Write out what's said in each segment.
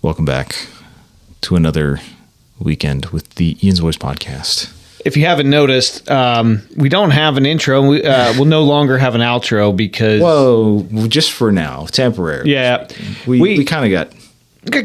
Welcome back to another weekend with the YINZBOYZ podcast. If you haven't noticed, we don't have an intro. We'll no longer have an outro because... Whoa, just for now, temporarily. Yeah. We kind of got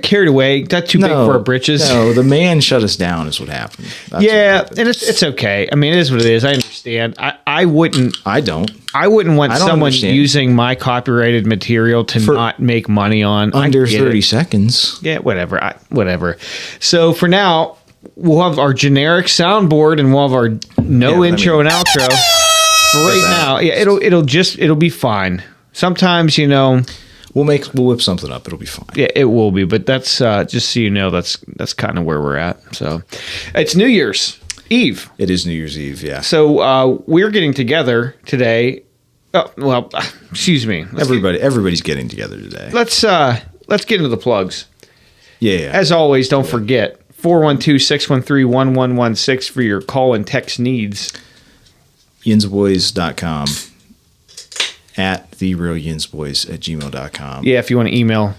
carried away. Got too big for our britches. No, the man shut us down is what happened. That's yeah, what happened. and it's okay. I mean, it is what it is. I understand. I wouldn't want someone using my copyrighted material to not make money on. Under 30 seconds. Yeah, whatever. Whatever. So for now, we'll have our generic soundboard and we'll have our intro and outro. For right now, yeah, it'll be fine. Sometimes, we'll whip something up. It'll be fine. Yeah, it will be. But that's just so you know, that's kind of where we're at. So it's New Year's Eve. It is New Year's Eve. Yeah. So we're getting together today. Oh, well, excuse me. Everybody's getting together today. Let's get into the plugs. Yeah. As always, don't forget 412-613-1116 for your call and text needs. YINZBOYZ.com at TheRealYinzBoys@gmail.com. Yeah, if you want to email.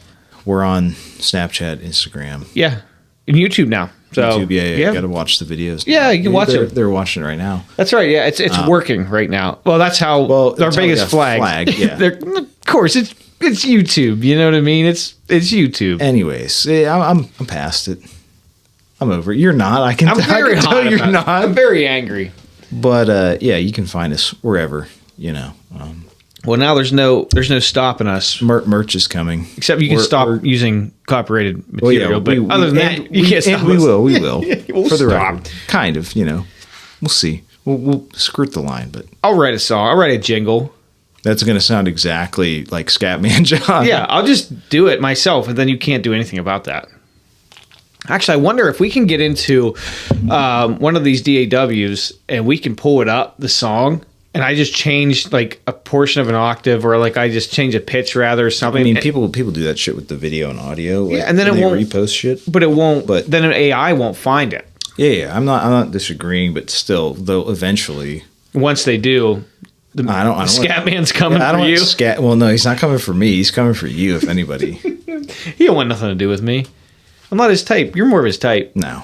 We're on Snapchat, Instagram. Yeah. And YouTube now. So, YouTube, yeah. You got to watch the videos. Yeah, you can watch it. They're watching it right now. That's right. Yeah, it's working right now. Well, that's how our biggest flag. Yeah. Of course, it's YouTube. You know what I mean? It's YouTube. Anyways, I'm past it. I'm over it. You're not. I'm very hot. You're not. I'm very angry. But yeah, you can find us wherever. Well, now there's no stopping us. Merch is coming. Except you can stop using copyrighted material. But other than that, you can't stop us. We will. We'll for the stop. record. Kind of, We'll see. We'll skirt the line, but... I'll write a song. I'll write a jingle. That's going to sound exactly like Scatman John. Yeah, I'll just do it myself, and then you can't do anything about that. Actually, I wonder if we can get into one of these DAWs, and we can pull it up, the song... And I just changed like a portion of an octave, or like I just change a pitch rather, or something. I mean, people do that shit with the video and audio. Like, yeah, and then it won't repost shit, but it won't. But then an AI won't find it. Yeah. I'm not disagreeing, but still, though, eventually, once they do, the Scatman's coming for you. Well, no, he's not coming for me. He's coming for you, if anybody. He don't want nothing to do with me. I'm not his type. You're more of his type. No.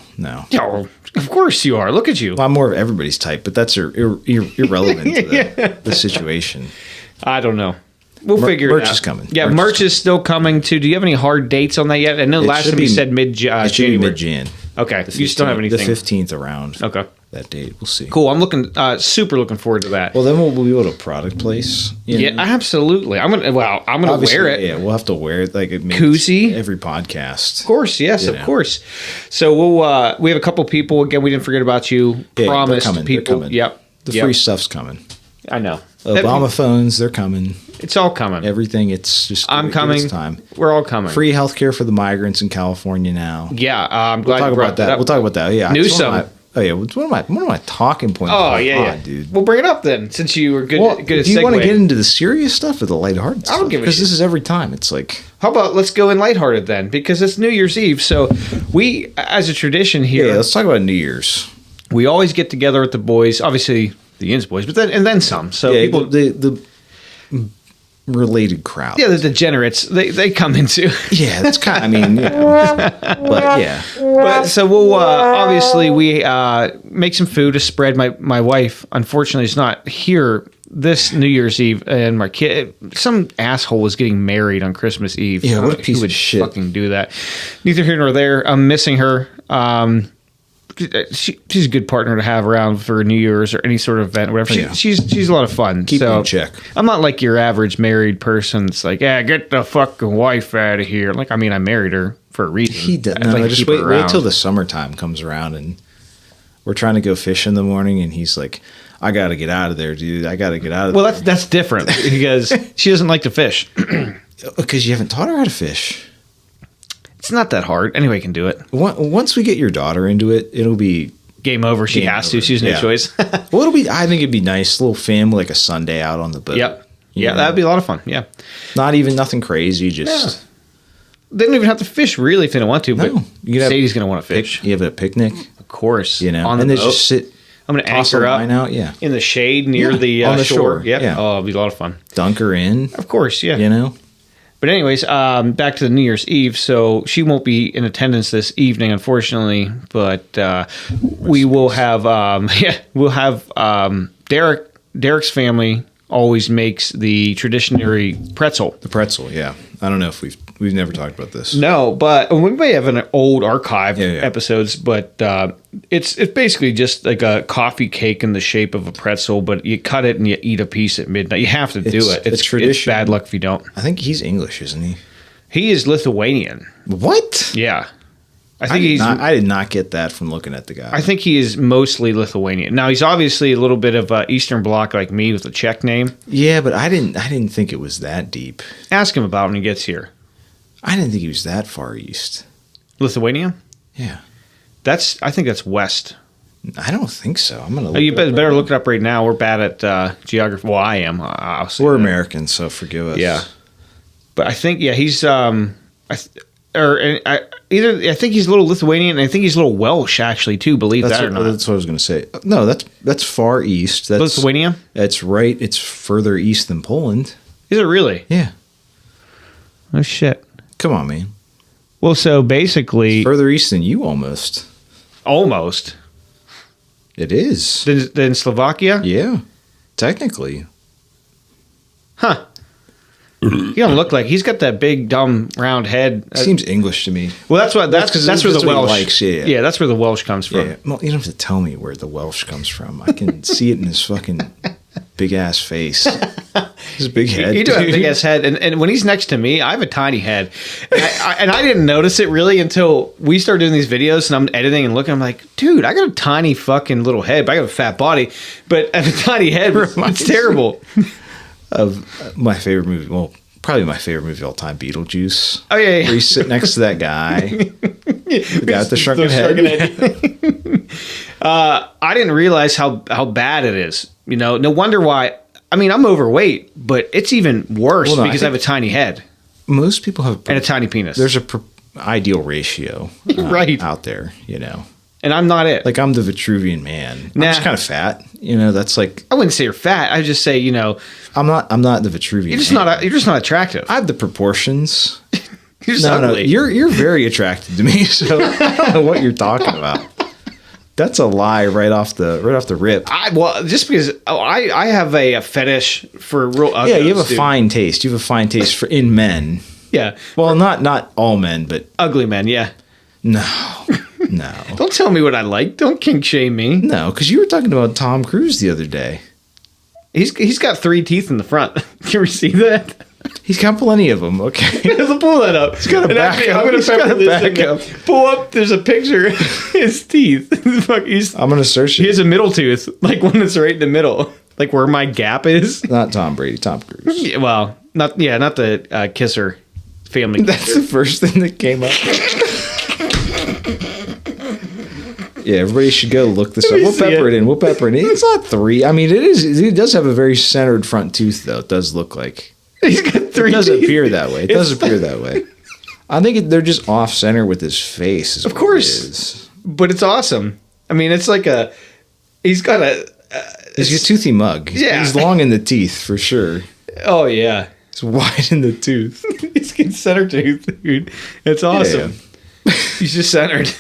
Yeah, of course you are. Look at you. Well, I'm more of everybody's type, but that's irrelevant to the situation. I don't know. We'll figure it out. Merch is coming. Yeah, merch is still coming too. Do you have any hard dates on that yet? I know last time you said mid-January. It should be mid-Jan. Okay. You still have anything? The 15th around. Okay. That date. We'll see. Cool. I'm super looking forward to that. Well, then we'll be able to product place. Yeah, absolutely. I'm gonna wear it. Yeah, we'll have to wear it like it makes koozie every podcast. Of course, yes, of course. So we have a couple people again. We didn't forget about you. Yeah, promised they're coming. people. They're coming. Yep. The free stuff's coming. I know. Obama phones, they're coming. It's all coming. Everything. It's just. I'm coming. Time. We're all coming. Free healthcare for the migrants in California now. Yeah, I'm glad you brought that up. We'll talk about that. Yeah, Newsom. Oh yeah, one of my talking points. Oh yeah, dude. We'll bring it up then, since you were good. Good at do you want to get into the serious stuff or the lighthearted stuff? I don't give a shit. Because this is every time. It's like, how about let's go in lighthearted then, because it's New Year's Eve. So we, as a tradition here, let's talk about New Year's. We always get together with the boys, obviously the YINZBOYZ, but then some. So people, the related crowd. Yeah, the degenerates, they come into. Yeah, that's kind of, I mean, but yeah. But so we'll, obviously we make some food to spread. My wife, unfortunately, is not here this New Year's Eve, and my kid, some asshole was getting married on Christmas Eve. Yeah, what a piece of shit. Fucking do that. Neither here nor there. I'm missing her. She's a good partner to have around for New Year's or any sort of event, or whatever. She's a lot of fun. Keep her in check. I'm not like your average married person. It's like, get the fucking wife out of here. Like, I mean, I married her for a reason. He does. No, just wait till the summertime comes around, and we're trying to go fish in the morning, and he's like, I got to get out of there, dude. I got to get out of there. Well, that's different because she doesn't like to fish. Because you haven't taught her how to fish. It's not that hard. Anybody can do it. Once we get your daughter into it, it'll be game over. She has to. She's no choice. Well, I think it'd be nice, little family, like a Sunday out on the boat. Yep. Yeah, that'd be a lot of fun. Yeah. Nothing crazy. Just they don't even have to fish really if they don't want to. No, but Sadie's going to want to fish. You have a picnic, of course. On the boat. Just sit. I'm going to anchor up in the shade near the on the shore. Yep. Yeah. Oh, it'll be a lot of fun. Dunk her in. Of course. Yeah. But anyways, back to the New Year's Eve. So she won't be in attendance this evening, unfortunately. But we will have, Derek's family always makes the traditionary pretzel. The pretzel, yeah. I don't know if we've never talked about this. No, but we may have an old archive episodes, but it's basically just like a coffee cake in the shape of a pretzel, but you cut it and you eat a piece at midnight. You have to do it. It's tradition. It's bad luck if you don't. I think he's English, isn't he? He is Lithuanian. What? Yeah. I did not get that from looking at the guy. I think he is mostly Lithuanian. Now he's obviously a little bit of Eastern Bloc like me with a Czech name. Yeah, but I didn't think it was that deep. Ask him about it when he gets here. I didn't think he was that far east. Lithuania? Yeah. I think that's west. I don't think so. I'm gonna. You better look it up right now. We're bad at geography. Well, I am. We're Americans, so forgive us. Yeah, but I think he's I think he's a little Lithuanian, and I think he's a little Welsh actually too. Believe that or not. That's what I was going to say. No, that's far east. That's Lithuania. That's right. It's further east than Poland. Is it really? Yeah. Oh shit! Come on, man. Well, so basically, it's further east than you almost. Almost. It is. Than Slovakia? Yeah, technically. Huh. He don't look like he's got that big dumb round head. Seems English to me. Well, that's where the Welsh. Likes, yeah. Yeah, that's where the Welsh comes from. Yeah. Well, you don't have to tell me where the Welsh comes from. I can see it in his fucking big ass face. His big head. You do have a big ass head, and when he's next to me, I have a tiny head, and I didn't notice it really until we started doing these videos, and I'm editing and looking. I'm like, dude, I got a tiny fucking little head, but I got a fat body, but I have a tiny head. It's terrible. Of my favorite movie, well, probably my favorite movie of all time, Beetlejuice. Oh yeah. Where he's sitting next to that guy, the guy with the shrunken head. I didn't realize how bad it is. You know, no wonder why. I mean, I'm overweight, but it's even worse because I have a tiny head. Most people have and a tiny penis. There's a ideal ratio right out there, you know. And I'm not it. Like I'm the Vitruvian man. I'm just kind of fat. You know, that's like I wouldn't say you're fat. I just say, you know, I'm not the Vitruvian. You're just not attractive. I have the proportions. You're just ugly. No, you're very attractive to me. So I don't know what you're talking about. That's a lie right off the rip. Just because I have a fetish for real ugly. Yeah, you have a fine taste. You have a fine taste in men. Yeah. Well, not all men, but ugly men. Yeah. No. No. Don't tell me what I like. Don't kink shame me. No, because you were talking about Tom Cruise the other day. He's got 3 teeth in the front. Can we see that? He's got plenty of them. Okay. Pull that up. He's got a back up. I'm going to back up. Pull up. There's a picture of his teeth. I'm going to search it. He has a middle tooth, like one that's right in the middle, like where my gap is. Not Tom Brady. Tom Cruise. Yeah, well, not the Kisser family. That's the first thing that came up. Yeah, everybody should go look this up. We'll pepper it in. It's not 3. I mean, it is. It does have a very centered front tooth, though. It does look like he's got 3. It does appear that way. It does appear that way. I think they're just off center with his face. Of course, but it's awesome. I mean, it's like he's got a toothy mug. He's long in the teeth for sure. Oh yeah, it's wide in the tooth. He's got center tooth, dude. It's awesome. Yeah. He's just centered.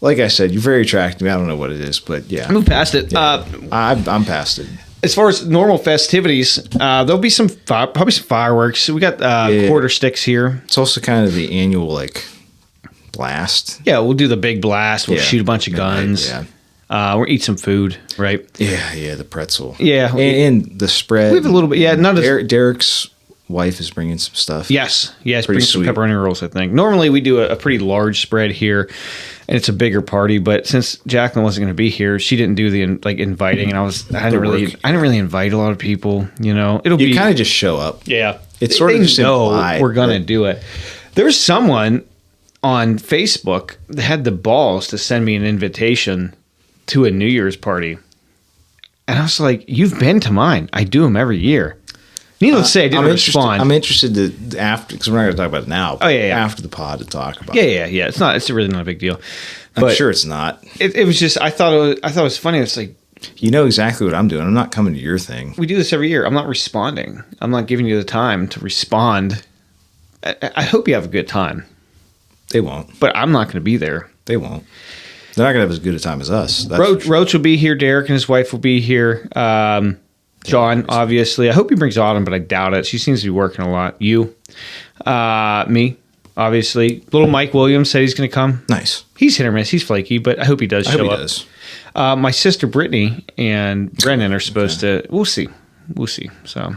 Like I said, you're very attractive. I don't know what it is, but yeah. Move past it. Yeah. I'm past it. As far as normal festivities, there'll be probably some fireworks. We got quarter sticks here. It's also kind of the annual blast. Yeah, we'll do the big blast. We'll shoot a bunch of guns. Yeah. We'll eat some food, right? Yeah, the pretzel. Yeah. And the spread. We have a little bit. Yeah, Derek's wife is bringing some stuff. Yes, bringing some pepperoni rolls, I think. Normally we do a pretty large spread here, and it's a bigger party. But since Jacqueline wasn't going to be here, she didn't do the inviting, and I didn't really invite a lot of people. You know, you kind of just show up. Yeah, it's sort of just implied, we're going to do it. There's someone on Facebook that had the balls to send me an invitation to a New Year's party, and I was like, "You've been to mine. I do them every year." Needless to say, I didn't respond. I'm interested to after, because we're not going to talk about it now. Oh yeah. After the pod to talk about. it. Yeah. It's really not a big deal. I'm sure it's not. It was just I thought it was funny. It's like, you know exactly what I'm doing. I'm not coming to your thing. We do this every year. I'm not responding. I'm not giving you the time to respond I hope you have a good time. They won't. But I'm not going to be there. They won't. They're not going to have as good a time as us. Roach will be here. Derek and his wife will be here. John, obviously. I hope he brings Autumn, but I doubt it. She seems to be working a lot. You. Me, obviously. Little Mike Williams said he's going to come. Nice. He's hit or miss. He's flaky, but I hope he does show up. Does. My sister Brittany and Brennan are supposed to. We'll see. So,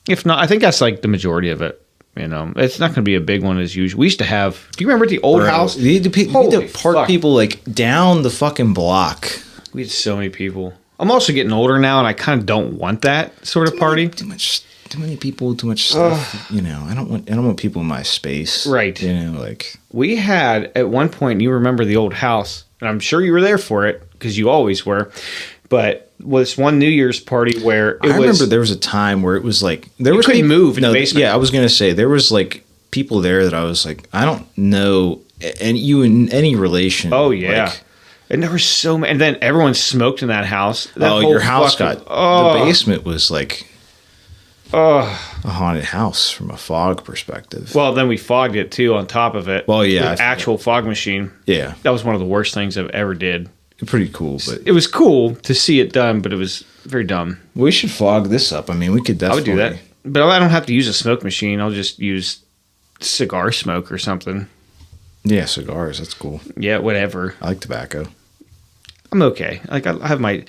if not, I think that's like the majority of it. You know, it's not going to be a big one as usual. We used to have. Do you remember the old house? We had to park people like down the fucking block. We had so many people. I'm also getting older now, and I kind of don't want that sort of party. Too many people, too much stuff. You know, I don't want people in my space. Right. You know, like we had at one point. You remember the old house, and I'm sure you were there for it because you always were. But was one New Year's party where I remember there was a time where it was like there was couldn't move in the basement. Yeah, I was gonna say there was like people there that I was like, I don't know any relation. Oh yeah. Like, and there were so many, and then everyone smoked in that house. Your house the basement was like a haunted house from a fog perspective. Well, then we fogged it too on top of it. Well, yeah. The actual fog machine. Yeah. That was one of the worst things I've ever did. Pretty cool, but it was cool to see it done, but it was very dumb. We should fog this up. I mean, we could definitely. I would do that. But I don't have to use a smoke machine. I'll just use cigar smoke or something. Yeah, cigars. That's cool. Yeah, whatever. I like tobacco. I'm okay. Like I have my.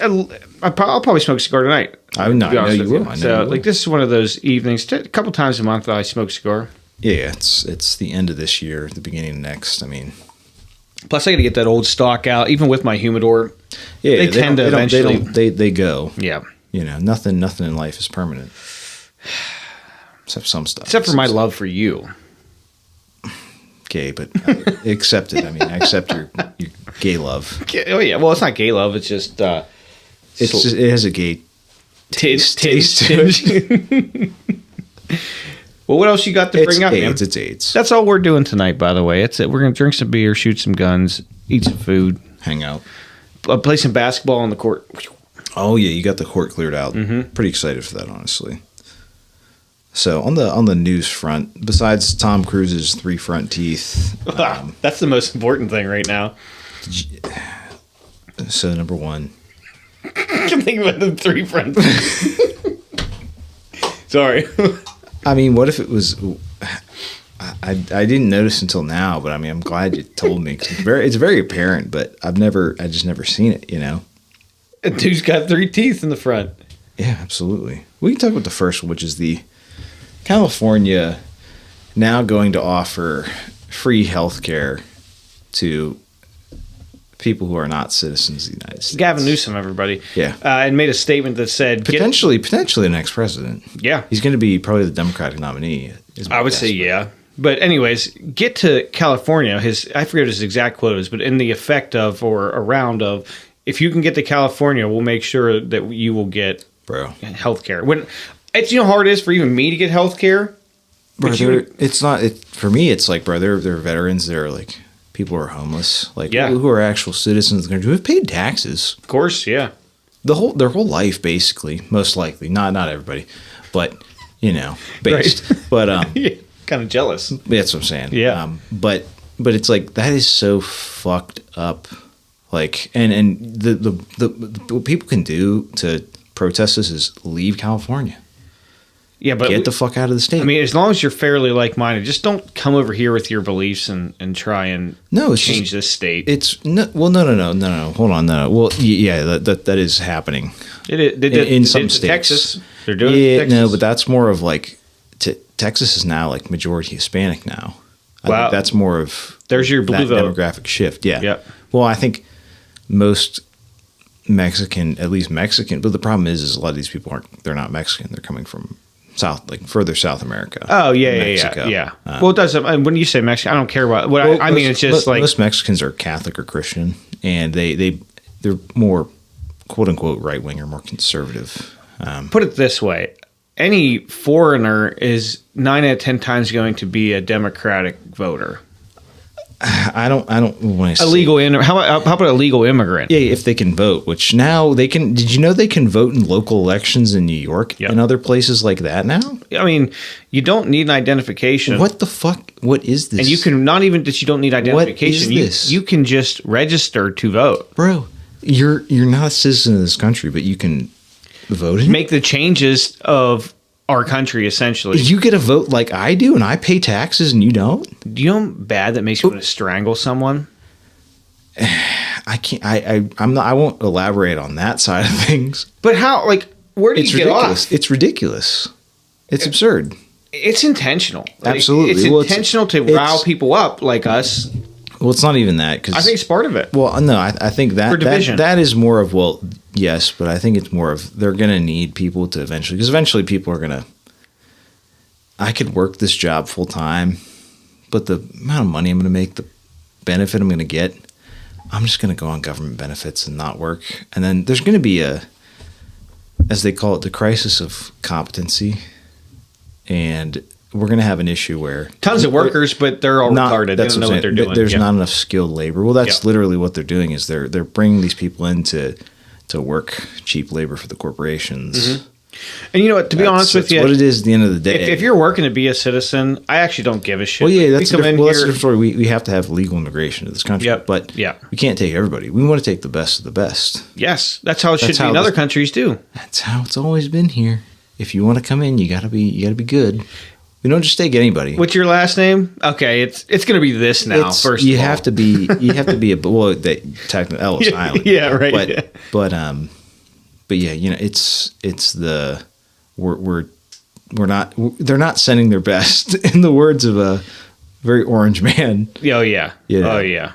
I'll probably smoke a cigar tonight. I know you will. So like this is one of those evenings. A couple times a month I smoke a cigar. Yeah, it's the end of this year, the beginning of next. I mean, plus I got to get that old stock out. Even with my humidor, yeah, they tend to eventually. They go. Yeah, you know, nothing in life is permanent, except some stuff. Except for my love for you. Gay, but I accept it. I mean, I accept your gay love. Oh yeah, well, it's not gay love. It's just it has a gay taste to it. Well, what else you got to bring up, man? It's AIDS. That's all we're doing tonight, by the way. It's it. We're gonna drink some beer, shoot some guns, eat some food, hang out, play some basketball on the court. Oh yeah, you got the court cleared out. Mm-hmm. Pretty excited for that, honestly. So on the news front, besides Tom Cruise's 3 front teeth, that's the most important thing right now. So number one, I can think about the 3 front teeth. Sorry. I mean, what if it was? I didn't notice until now, but I mean, I'm glad you told me because it's very apparent. But I just never seen it. You know, a dude's got 3 teeth in the front. Yeah, absolutely. We can talk about the first one, which is the California now going to offer free health care to people who are not citizens of the United States. Gavin Newsom, everybody. Yeah. And made a statement that said... Potentially the next president. Yeah. He's going to be probably the Democratic nominee. I would say, yeah. But anyways, get to California. I forget his exact quotas, but in the effect of or around of, if you can get to California, we'll make sure that you will get health care. When it's how hard it is for even me to get health care. Bro, it's not for me. It's like, bro, they're veterans. They're like people who are homeless, like people who are actual citizens of the country who have paid taxes. Of course, yeah. Their whole life, basically, most likely. Not everybody, but based. Right. But kind of jealous. That's what I'm saying. Yeah. But it's like that is so fucked up. Like, and the what people can do to protest this is leave California. Yeah, but get the fuck out of the state. I mean, as long as you're fairly like-minded, just don't come over here with your beliefs and try and change this state. It's no. Hold on, no. Well, yeah, that is happening. In some states. Texas, they're doing it in Texas. No, but that's more of like Texas is now like majority Hispanic now. I think that's more of there's your blue vote demographic shift. Yeah. Yep. Well, I think most Mexican, at least Mexican, but the problem is a lot of these people they're not Mexican. They're coming from further South America. Oh yeah. Well, it does. When you say Mexican, I don't care about. I mean, it's just like most Mexicans are Catholic or Christian, and they're more quote unquote right wing or more conservative. Put it this way: any foreigner is 9 out of 10 times going to be a Democratic voter. I don't want to Illegal how about a legal immigrant? Yeah, if they can vote, which now they can. Did you know they can vote in local elections in New York and other places like that now? I mean, you don't need an identification. What the fuck? What is this? And you can not even that you don't need identification. What is this? You can just register to vote. Bro, you're not a citizen of this country, but you can vote in it? Make the changes of our country, essentially. You get a vote like I do, and I pay taxes, and you don't. Do you know how bad that makes you want to strangle someone? I can't. I'm not. I won't elaborate on that side of things. But how? Like, where do you get ridiculous. off? It's ridiculous. It's absurd. It's intentional. Absolutely, it's intentional to rile people up like us. Well, it's not even that because I think it's part of it. Well, no, I think that is more of yes, but I think it's more of they're going to need people to eventually people are going to. I could work this job full time, but the amount of money I'm going to make, the benefit I'm going to get, I'm just going to go on government benefits and not work. And then there's going to be as they call it, the crisis of competency, and we're going to have an issue where tons of workers, but they're all retarded. They don't know what they're doing. There's not enough skilled labor. Well, that's literally what they're doing is they're bringing these people in to work cheap labor for the corporations. Mm-hmm. And you know what? To be honest with you, what it is at the end of the day. If you're working to be a citizen, I actually don't give a shit. Well, yeah, that's a different story. We have to have legal immigration to this country, but we can't take everybody. We want to take the best of the best. Yes, that's how it should be in other countries too. That's how it's always been here. If you want to come in, you gotta be good. We don't just take anybody. What's your last name? Okay, it's going to be this now. First, you have to be technically Ellis Island. Yeah, right. But yeah, you know, it's the they're not sending their best in the words of a very orange man. Oh yeah. Oh yeah.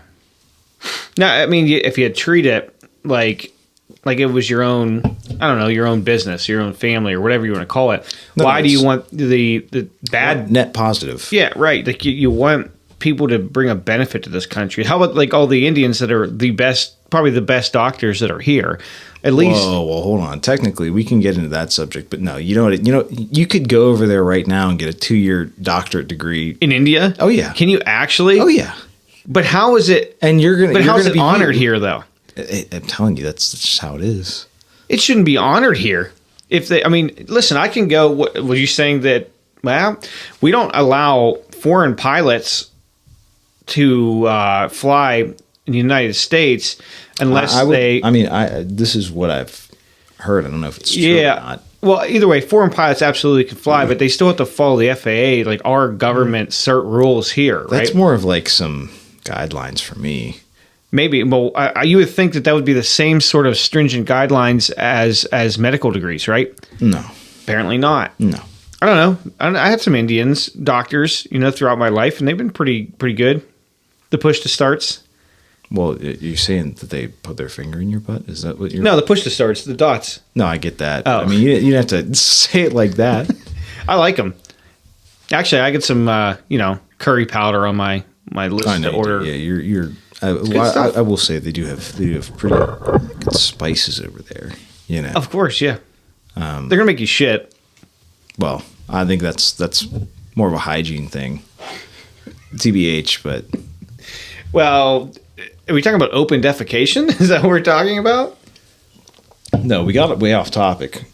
Now, I mean, if you treat it like it was your own, I don't know, your own business, your own family, or whatever you want to call it. Why do you want the bad net positive? Yeah, right. Like you want people to bring a benefit to this country. How about like all the Indians that are probably the best doctors that are here? At least. Whoa, well, hold on. Technically, we can get into that subject, but no, you could go over there right now and get a 2-year doctorate degree in India. Oh yeah, can you actually? Oh yeah. But how is it? And But how is it honored here, though? I'm telling you, that's just how it is. It shouldn't be honored here. Listen, I can go. What were you saying that? Well, we don't allow foreign pilots to fly in the United States unless this is what I've heard. I don't know if it's true or not. Well, either way, foreign pilots absolutely can fly, but they still have to follow the FAA, like our government cert rules here. Right? That's more of like some guidelines for me. Maybe, well, you would think that would be the same sort of stringent guidelines as medical degrees, right? No, apparently not. No, I don't know. I had some Indians doctors, throughout my life, and they've been pretty good. The push to starts. Well, you're saying that they put their finger in your butt? Is that what you're? No, the push to starts, the dots. No, I get that. Oh. I mean, you don't have to say it like that. I like them. Actually, I get some, curry powder on my list to order. Yeah, you're. I will say they do have pretty good spices over there. Of course, yeah. They're gonna make you shit. Well, I think that's more of a hygiene thing, TBH. But well, are we talking about open defecation? Is that what we're talking about? No, we got it way off topic.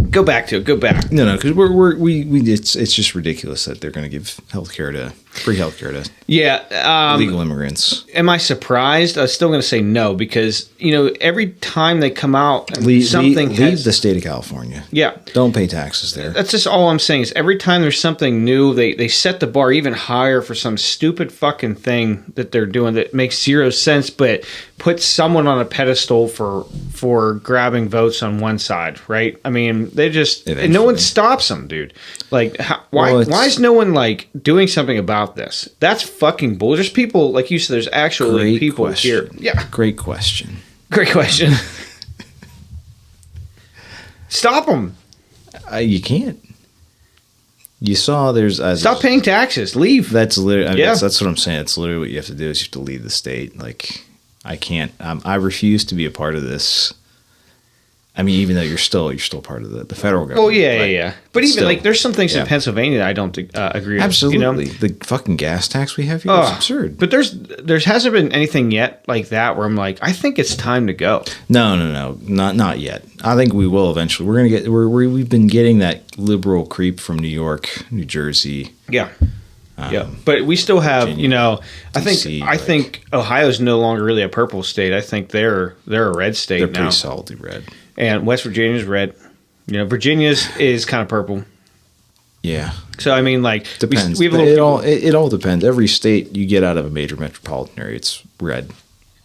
Go back to it. Go back. No, because it's just ridiculous that they're going to give free healthcare to illegal immigrants. Am I surprised? I'm still going to say no because every time they come out, and leave the state of California. Yeah, don't pay taxes there. That's just all I'm saying. Is every time there's something new, they set the bar even higher for some stupid fucking thing that they're doing that makes zero sense, but puts someone on a pedestal for grabbing votes on one side, right? I mean, they just and no one stops them, dude. Like, why is no one like doing something about this? That's fucking bull. There's people, like you said, there's actually people here. Yeah. Great question. Stop them. You can't. You saw stop paying taxes. Leave. That's literally. That's what I'm saying. It's literally what you have to do is you have to leave the state. Like, I can't. I refuse to be a part of this. I mean, even though you're still part of the federal government. Well, yeah. But even still, like, there's some things in Pennsylvania that I don't agree with. Absolutely. The fucking gas tax we have here is absurd. But there hasn't been anything yet like that where I'm like, I think it's time to go. No, not yet. I think we will eventually. We're gonna get. We've been getting that liberal creep from New York, New Jersey. Yeah. But we still have, Virginia, I think Ohio's no longer really a purple state. I think they're a red state now. They're pretty solidly red. And West Virginia's red. Virginia's is kind of purple. Yeah. So I mean, like, depends. We have it all depends. Every state you get out of a major metropolitan area, it's red.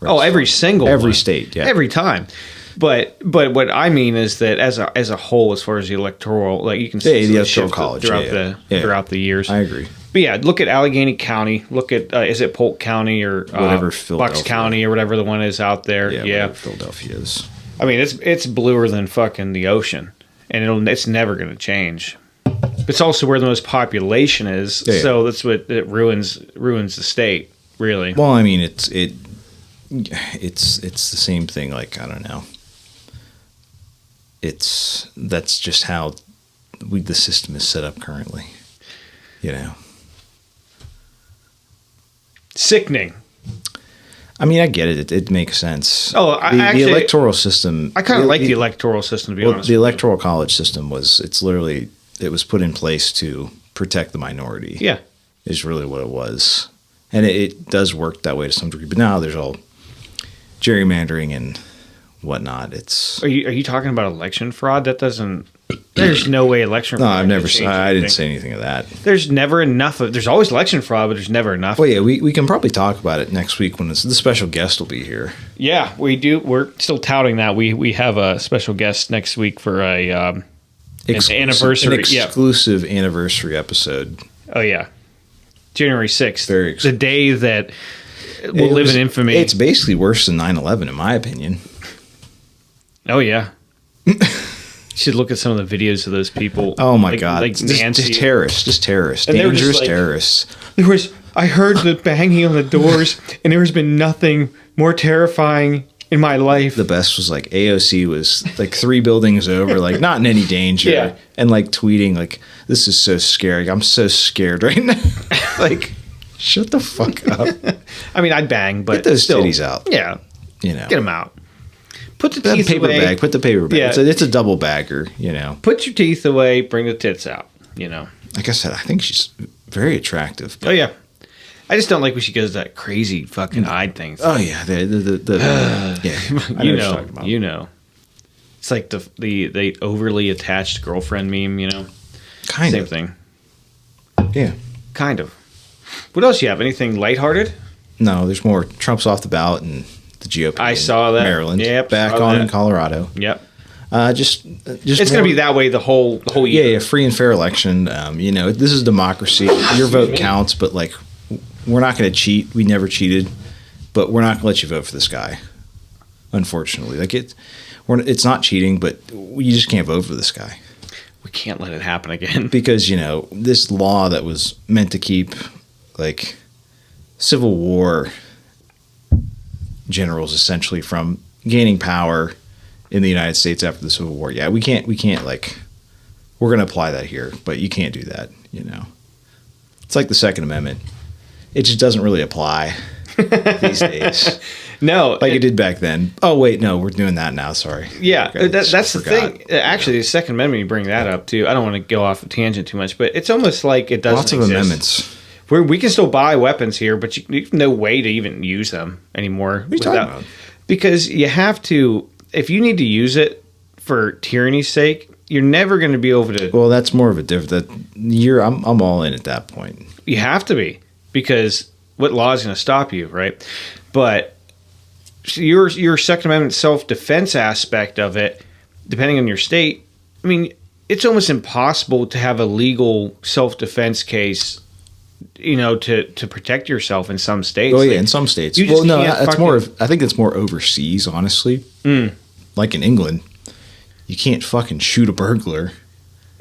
Every single one. State, yeah, every time. But what I mean is that as a whole, as far as the electoral, like, you can see the electoral college throughout the years. I agree. But yeah, look at Allegheny County. Look at is it Polk County or whatever, Bucks County or whatever the one is out there. Yeah. Philadelphia is. I mean, it's bluer than fucking the ocean, and it's never going to change. It's also where the most population is, so that's what it ruins the state, really. Well, I mean, it's the same thing. Like, I don't know. That's just how the system is set up currently. Sickening. I mean, I get it. It makes sense. Oh, the electoral system. I kind of like the electoral system, to be honest. The electoral college system was put in place to protect the minority. Yeah. Is really what it was. And it does work that way to some degree. But now there's all gerrymandering and whatnot. Are you talking about election fraud? There's no way election fraud. No, I didn't say anything of that. There's never enough there's always election fraud, but there's never enough. Well, yeah, we can probably talk about it next week when the special guest will be here. Yeah, we do. We're still touting that. We have a special guest next week for an anniversary. An exclusive anniversary episode. Oh, yeah. January 6th. Very the day that will live in infamy. It's basically worse than 9/11, in my opinion. Oh, yeah. You should look at some of the videos of those people. Oh, my God. Like Nancy. Just terrorists. Dangerous terrorists. I heard the banging on the doors, and there has been nothing more terrifying in my life. The best was like AOC was like 3 buildings over, like not in any danger. Yeah. And like tweeting like, this is so scary. I'm so scared right now. Like, shut the fuck up. I mean, I'd bang, but get those still, titties out. Yeah. Get them out. Put the teeth paper away. bag. Put the paper bag. Yeah. It's a double bagger, Put your teeth away. Bring the tits out, Like I said, I think she's very attractive. Oh, yeah. I just don't like when she goes that crazy fucking eye thing. Oh, yeah. Yeah. It's like the overly attached girlfriend meme, Kind Same of. thing. Yeah. Kind of. What else you have? Anything lighthearted? No, there's more. Trump's off the ballot and the GOP. I saw that. Maryland. Yep. Back on in Colorado. Yep. Just it's going to be that way the whole year. Yeah, free and fair election. This is democracy. Your vote counts, but like, we're not going to cheat. We never cheated, but we're not going to let you vote for this guy. Unfortunately, like it's not cheating, but you just can't vote for this guy. We can't let it happen again because this law that was meant to keep like Civil War generals essentially from gaining power in the United States after the Civil War. Yeah, we can't like, we're going to apply that here, but you can't do that, It's like the Second Amendment. It just doesn't really apply these days. No. Like it did back then. Oh, wait, no, we're doing that now, sorry. Yeah, that's the thing. Actually, the Second Amendment, you bring that up, too. I don't want to go off a tangent too much, but it's almost like it doesn't exist. Lots of amendments. We can still buy weapons here, but you have no way to even use them anymore. What are you talking about? Because you have to, if you need to use it for tyranny's sake, you're never going to be able to. Well, that's more of a different. I'm all in at that point. You have to be, because what law is going to stop you, right? But your Second Amendment self-defense aspect of it, depending on your state, I mean, it's almost impossible to have a legal self-defense case, to protect yourself in some states. Oh yeah, in some states. Well, no, that's more of. I think it's more overseas, honestly. Like in England, you can't fucking shoot a burglar.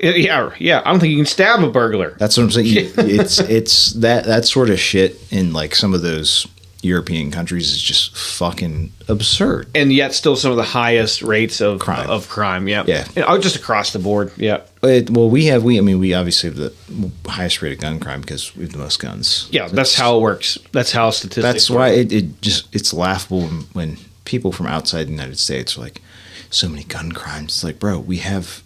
Yeah. I don't think you can stab a burglar. That's what I'm saying. It's that sort of shit in like some of those European countries is just fucking absurd. And yet still some of the highest rates of Crime. Yeah. Yeah. Just across the board. Yeah. We obviously have the highest rate of gun crime because we have the most guns. Yeah, that's how it works. That's how statistics That's work. why it's laughable when people from outside the United States are like, so many gun crimes. It's like, bro, we have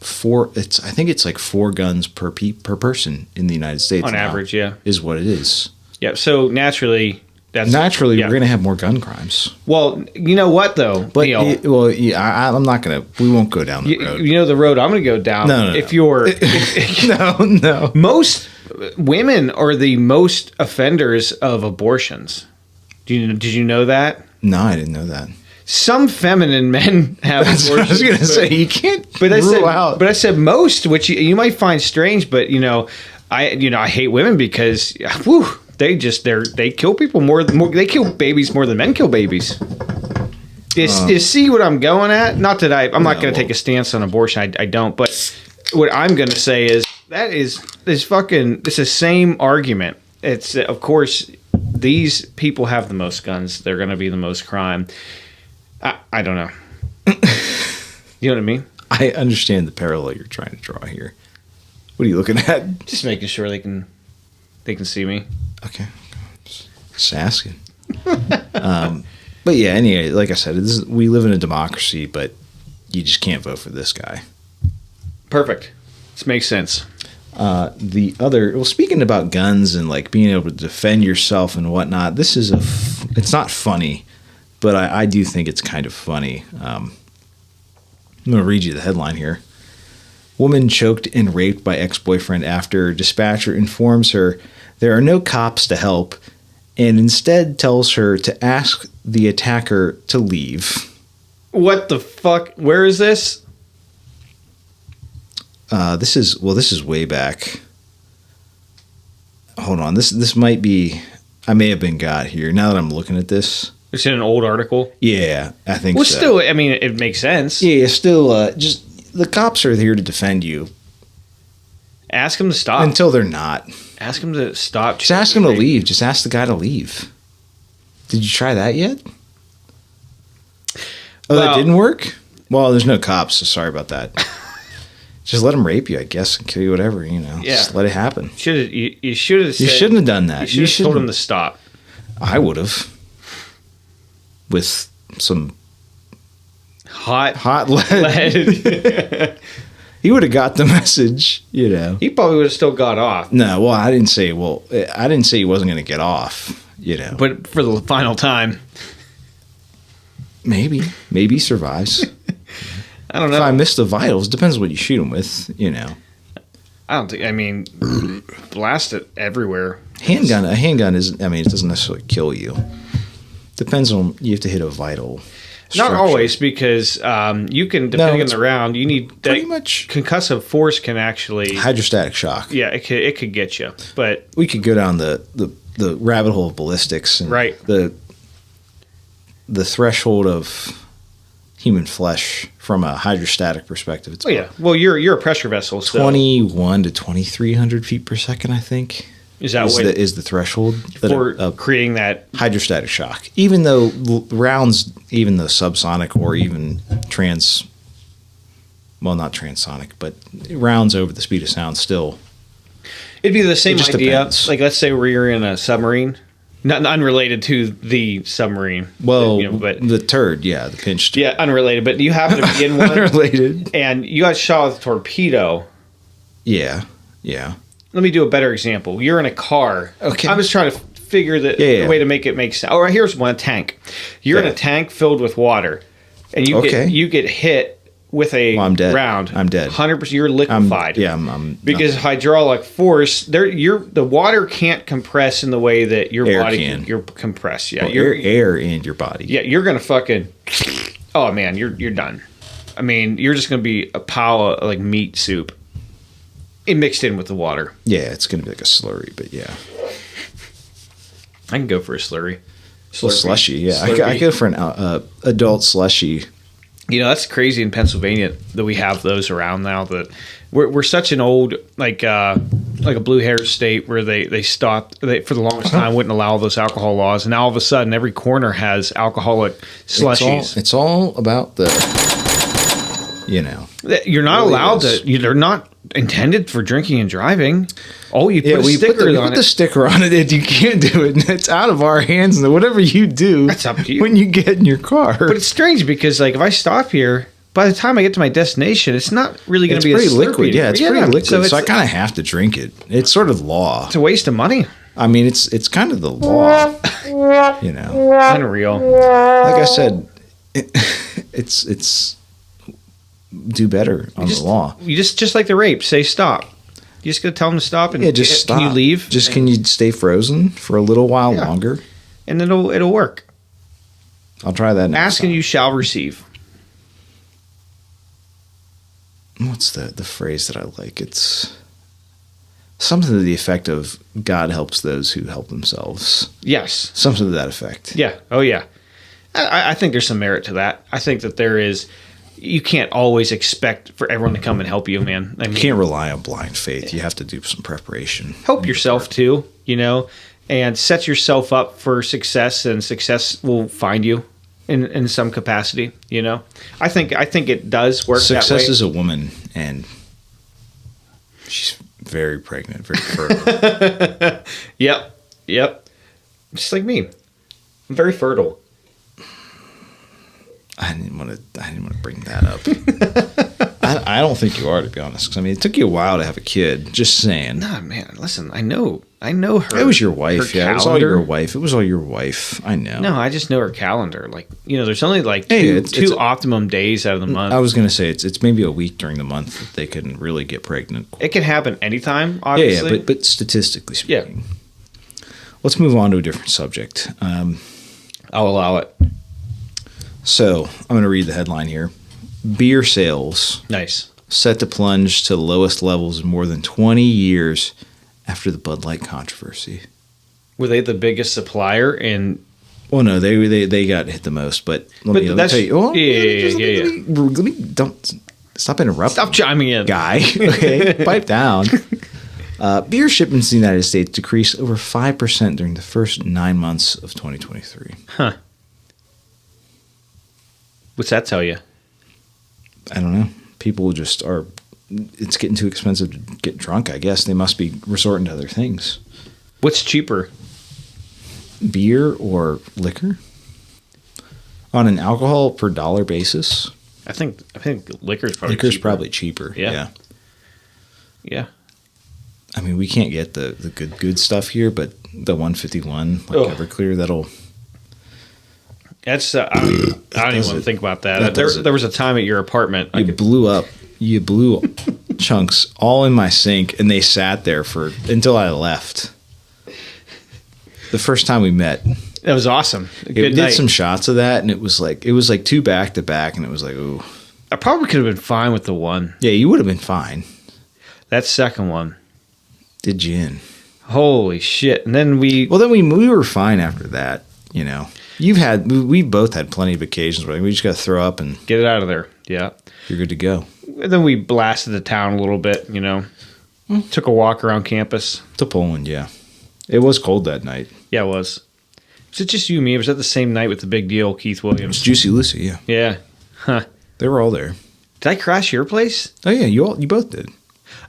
I think it's like 4 guns per person in the United States on average, yeah. Is what it is. Yeah, so naturally We're going to have more gun crimes. Well, you know what though? But Neil, I'm not going to. We won't go down the road. You know the road I'm going to go down. No. If you're no. Most women are the most offenders of abortions. Did you know that? No, I didn't know that. Some feminine men have That's abortions. what I was going to say. You can't rule out. But I said most, which you might find strange. But I hate women because they kill people more. They kill babies more than men kill babies. You see what I'm going at? Not that I'm not going to take a stance on abortion. I don't. But what I'm going to say is it's the same argument. It's of course these people have the most guns. They're going to be the most crime. I don't know. You know what I mean? I understand the parallel you're trying to draw here. What are you looking at? Just making sure they can see me. Okay. Just asking. But yeah, anyway, like I said, we live in a democracy, but you just can't vote for this guy. Perfect. This makes sense. Speaking about guns and like being able to defend yourself and whatnot, it's not funny, but I do think it's kind of funny. I'm going to read you the headline here. Woman choked and raped by ex-boyfriend after dispatcher informs her there are no cops to help and instead tells her to ask the attacker to leave. What the fuck? Where is this? This is way back. Hold on. This might be, I may have been got here. Now that I'm looking at this. It's in an old article? Yeah, I think well, so. Still, I mean, it makes sense. Yeah, still, just, the cops are here to defend you. Ask them to stop. Until they're not. Ask them to stop. Just ask them to leave. Just ask the guy to leave. Did you try that yet? Oh, that didn't work? Well, there's no cops, so sorry about that. Just let him rape you, I guess, and kill you, whatever, Yeah. Just let it happen. You should have. You shouldn't have done that. You should have told him to stop. I would have. With some hot lead. He would have got the message, He probably would have still got off. No, well, I didn't say he wasn't going to get off, But for the final time. Maybe he survives. I don't know. If I miss the vitals, depends what you shoot him with, I don't think, blast it everywhere. A handgun is, it doesn't necessarily kill you. Depends on, you have to hit a vital structure. Not always, because you can, depending on the round, you need pretty much concussive force can actually hydrostatic shock. Yeah, it could get you. But we could go down the rabbit hole of ballistics and right. The threshold of human flesh from a hydrostatic perspective. It's well, you're a pressure vessel. So 21 to 2,300 feet per second, I think. Is that is the threshold for creating that hydrostatic shock? Even though rounds, even the subsonic or even not transonic, but rounds over the speed of sound still. It'd be the same idea. Depends. Like let's say we're in a submarine, not unrelated to the submarine. Well, but the turd, the pinched. Yeah, unrelated. But you happen to be in one. Unrelated. And you got shot with a torpedo. Yeah. Let me do a better example. You're in a car. Okay. I'm just trying to figure the way to make it make sense. All right, here's one: a tank. You're in a tank filled with water, and you get hit with a I'm dead. round. I'm dead. 100%. You're liquefied. I'm because hydraulic force. The water can't compress in the way that your air body can. You're compressed. Yeah, well, air in your body. Yeah, you're gonna fucking. Oh man, you're done. You're just gonna be a pile of like meat soup. It mixed in with the water. Yeah, it's going to be like a slurry, but yeah. I can go for a slurry. Slushy, yeah. I go for an adult slushy. That's crazy in Pennsylvania that we have those around now. That we're such an old, like a blue hair state where they stopped for the longest time, wouldn't allow those alcohol laws, and now all of a sudden every corner has alcoholic slushies. It's all about the, You're not really allowed is. to. They're not intended for drinking and driving. Oh, you put a we sticker put on the it. sticker on it. You can't do it. It's out of our hands. And whatever you do, That's up to you. when you get in your car. But it's strange because, like, if I stop here, by the time I get to my destination, it's not really going to be pretty a Slurpee. liquid. Yeah, it's pretty liquid. So, it's I kind of have to drink it. It's sort of law. a waste of money. I mean, it's kind of the law. Unreal. Like I said, it's do better on the law. You just like the rape, say stop. You just gotta tell them to stop and Just stop. Can you leave? Can you stay frozen for a little while longer? And it'll work. I'll try that next Ask and time. you shall receive. What's the phrase that I like? It's something to the effect of God helps those who help themselves. Yes. Something to that effect. Yeah. Oh yeah. I think there's some merit to that. I think that there is. You can't always expect for everyone to come and help you, man. I mean, You can't rely on blind faith. You have to do some preparation. help yourself too, and set yourself up for success, and success will find you in some capacity. I think it does work. Success that way. is a woman, and she's very pregnant, very fertile. Yep. Just like me, I'm very fertile. I didn't want to bring that up. I don't think you are, to be honest. 'Cause, I mean, it took you a while to have a kid. Just saying. Nah, man. Listen, I know her. It was your wife. her Yeah, it was all calendar. your wife. It was all your wife. I know. No, I just know her calendar. Like, there's only like two, Hey, it's optimum days out of the month. I was gonna say it's maybe a week during the month that they can really get pregnant. It can happen anytime, obviously. Yeah, but statistically speaking. Let's move on to a different subject. I'll allow it. So I'm going to read the headline here. Beer sales Nice. set to plunge to the lowest levels in more than 20 years after the Bud Light controversy. Were they the biggest supplier in? Well, no, they got hit the most. But let me tell you. Well, let me don't stop interrupting. Stop chiming in, guy. Okay, pipe down. Beer shipments in the United States decreased over 5% during the first 9 months of 2023. Huh? What's that tell you? I don't know. People just are. It's getting too expensive to get drunk. I guess they must be resorting to other things. What's cheaper? Beer or liquor? On an alcohol per dollar basis, I think liquor's probably liquor's cheaper. probably cheaper. Yeah. Yeah. I mean, we can't get the good stuff here, but the 151 Everclear, that'll. That's I don't even want to think about that. There was a time at your apartment. You blew chunks all in my sink, and they sat there until I left. The first time we met, That was awesome. we Good did night. some shots of that, and it was like two back to back, and it was like, ooh, I probably could have been fine with the one. yeah, you would have been fine. That second one. Did gin? Holy shit! And then we we were fine after that. We both had plenty of occasions where we just got to throw up and get it out of there. Yeah. you're good to go. And then we blasted the town a little bit. Took a walk around campus. To Poland, yeah. It was cold that night. Yeah, it was. Was it just you and me? Or was that the same night with the big deal, Keith It was Williams? Juicy Lucy, yeah. Yeah. Huh. They were all there. Did I crash your place? Oh yeah, you both did.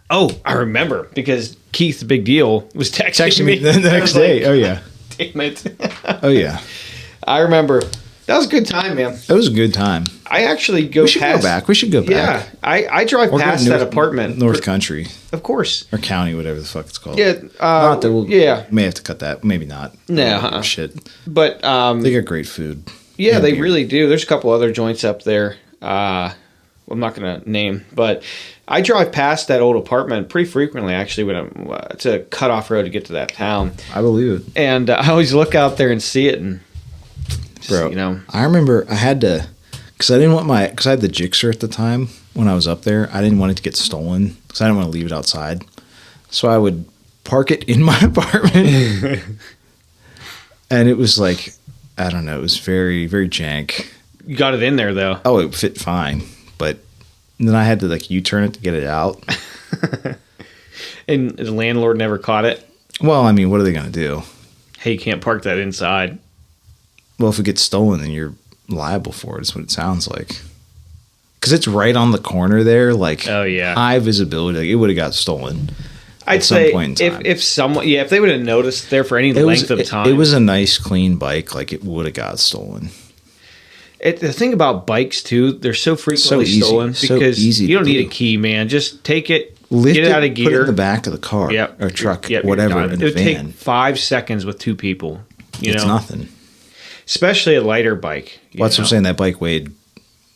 Oh, I remember because Keith, the big deal, was texting me the next day. Oh yeah. Damn it. Oh yeah. I remember. That was a good time, man. It was a good time. I actually We should go back. We should go Yeah. back. I drive Or go past that apartment. North Country Of course. or County, whatever the fuck it's called. Yeah. Not that we'll, yeah. May have to cut that. Maybe not. No, Shit. But They got great food. yeah, and they beer. really do. There's a couple other joints up there. I'm not going to name, but I drive past that old apartment pretty frequently, actually, when I'm it's a cutoff road to get to that town. I believe it. And I always look out there and see it, and just, Bro, I remember I had to, because I had the Gixxer at the time when I was up there. I didn't want it to get stolen because I didn't want to leave it outside. So I would park it in my apartment. And it was like, I don't know, it was very, very jank. You got it in there, though. Oh, it fit fine. But then I had to U-turn it to get it out. and the landlord never caught it. Well, I mean, what are they going to do? Hey, you can't park that inside. Well, if it gets stolen, then you're liable for it, is what it sounds like. Because it's right on the corner there, like Oh, yeah. high visibility. Like, it would have got stolen I'd at some say point in time. if they would have noticed there for any length of time. It was a nice, clean bike. Like, it would have got stolen. The thing about bikes, too, they're so frequently easy. stolen So because easy you don't to need do. a key, man. Just take it, Lift get it out of put gear. it in the back of the car or truck, whatever, in It the would take van. 5 seconds with 2 people. It's nothing. Especially a lighter bike. Well, that's what I'm saying. That bike weighed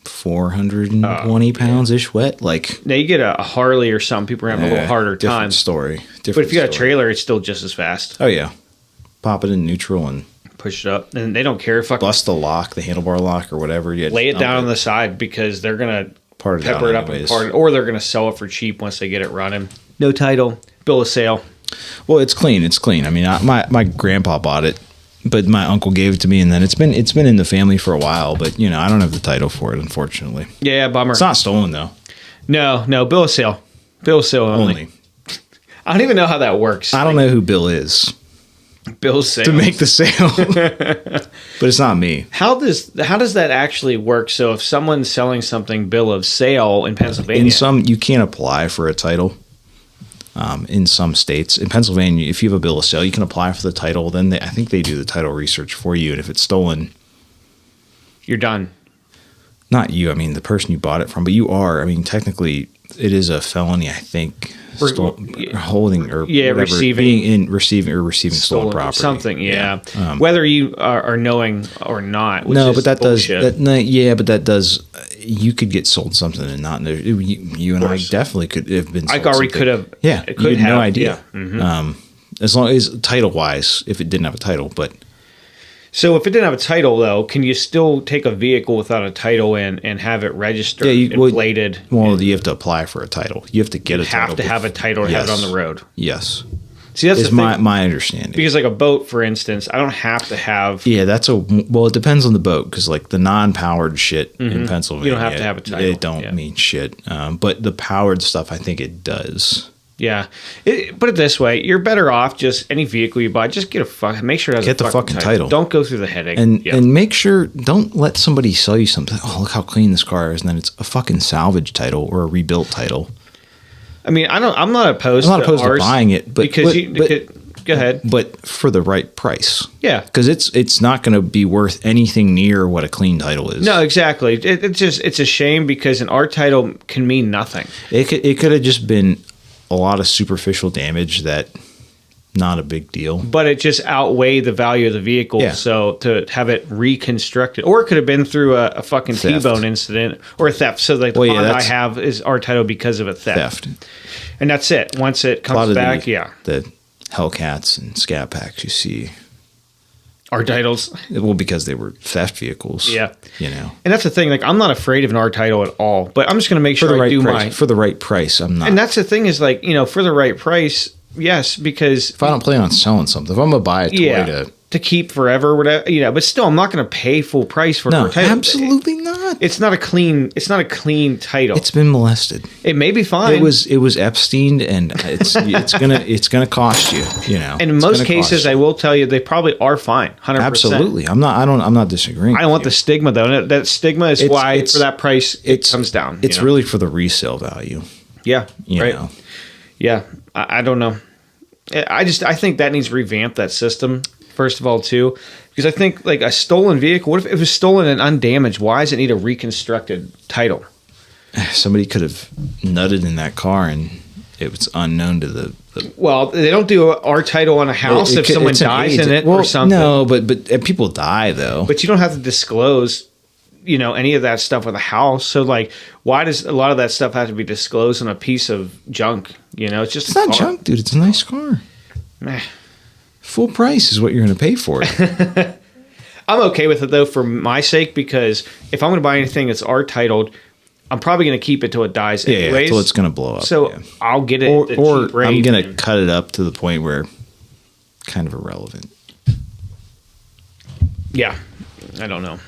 420 pounds-ish wet. Like, Now, you get a Harley or something, people are having a little harder different time. story. But if you got a trailer, it's still just as fast. Oh, yeah. Pop it in neutral and Push it up. And they don't care. Fucking bust the lock, the handlebar lock or whatever. You lay it down on the side because they're going to Part it pepper down it up and anyways. part it, or they're going to sell it for cheap once they get it running. No title, bill of sale. Well, it's clean. It's clean. I mean, my grandpa bought it, but my uncle gave it to me, and then it's been in the family for a while. But I don't have the title for it, unfortunately. Yeah, bummer. It's not stolen though. No, bill of sale. Bill of sale only. I don't even know how that works. I don't know who Bill is Bill of sale. to make the sale, but it's not me. How does that actually work? So if someone's selling something bill of sale in Pennsylvania, In some, you can't apply for a title. In some states, in Pennsylvania, if you have a bill of sale, you can apply for the title. Then I think they do the title research for you, and if it's stolen, you're done. not you. I mean, the person you bought it from, but you are. I mean, technically, it is a felony. I think holding or whatever, receiving stolen property. Something, yeah. Whether you are knowing or not. Which No, is but that bullshit. but that does. You could get sold something and not know. You and I definitely could have been. I Sold already something. could have. Yeah, it you could had no have, idea. yeah. Mhm. As long as title wise, if it didn't have a title, but So if it didn't have a title, though, can you still take a vehicle without a title and have it registered, plated? Well, you have to apply for a title. You have to get a title. Have to have a title to have it on the road. Yes. See, that's is the thing. my understanding. Because like a boat, for instance, I don't have to have. Yeah, it depends on the boat because like the non-powered shit in Pennsylvania, You don't have to have a title. It don't mean shit. But the powered stuff, I think it does. Yeah, put it this way: you're better off just any vehicle you buy, just make sure it has Get a the fucking title. Don't go through the headache, and make sure don't let somebody sell you something. Oh, look how clean this car is, and then it's a fucking salvage title or a rebuilt title. I mean, I'm not opposed. To buying it, but go ahead. But for the right price, yeah, because it's not going to be worth anything near what a clean title is. No, exactly. It's a shame because an art title can mean nothing. It could have just been a lot of superficial damage that not a big deal. But it just outweighed the value of the vehicle. Yeah. So to have it reconstructed, or it could have been through a fucking Theft. T-bone incident or a theft. So like the Honda I have is our title because of a theft. And that's it. Once it comes back, the Hellcats and Scat Packs you see. Our titles. Well, because they were theft vehicles. Yeah. And that's the thing. Like, I'm not afraid of an R title at all, but I'm just going to make sure I do for the right price. I'm not. And that's the thing is like, for the right price, yes, because if I don't plan on selling something, if I'm going to buy a toy to keep forever, whatever, but still, I'm not going to pay full price for a title. Absolutely not. It's not a clean title. It's been molested. It may be fine. It was Epstein, and it's gonna cost you. And in most cases, I will tell you, they probably are fine. 100%. Absolutely. I'm not disagreeing. I don't want the stigma though. That stigma is why for that price it comes down. It's really for the resale value. Yeah. You know. Yeah. I don't know. I think that needs to revamp that system. First of all, too, because I think like a stolen vehicle, what if it was stolen and undamaged? Why does it need a reconstructed title? Somebody could have nutted in that car and it was unknown to the well, they don't do our title on a house if someone dies in it or something. No, but people die though. But you don't have to disclose, any of that stuff with a house. So like, why does a lot of that stuff have to be disclosed on a piece of junk? It's not junk, dude. It's a nice car. Meh. Full price is what you're going to pay for it. I'm okay with it, though, for my sake, because if I'm going to buy anything that's art titled, I'm probably going to keep it till it dies anyways. Yeah, till it's going to blow up. So I'll get it or cheap rate. I'm going to cut it up to the point where kind of irrelevant. Yeah, I don't know.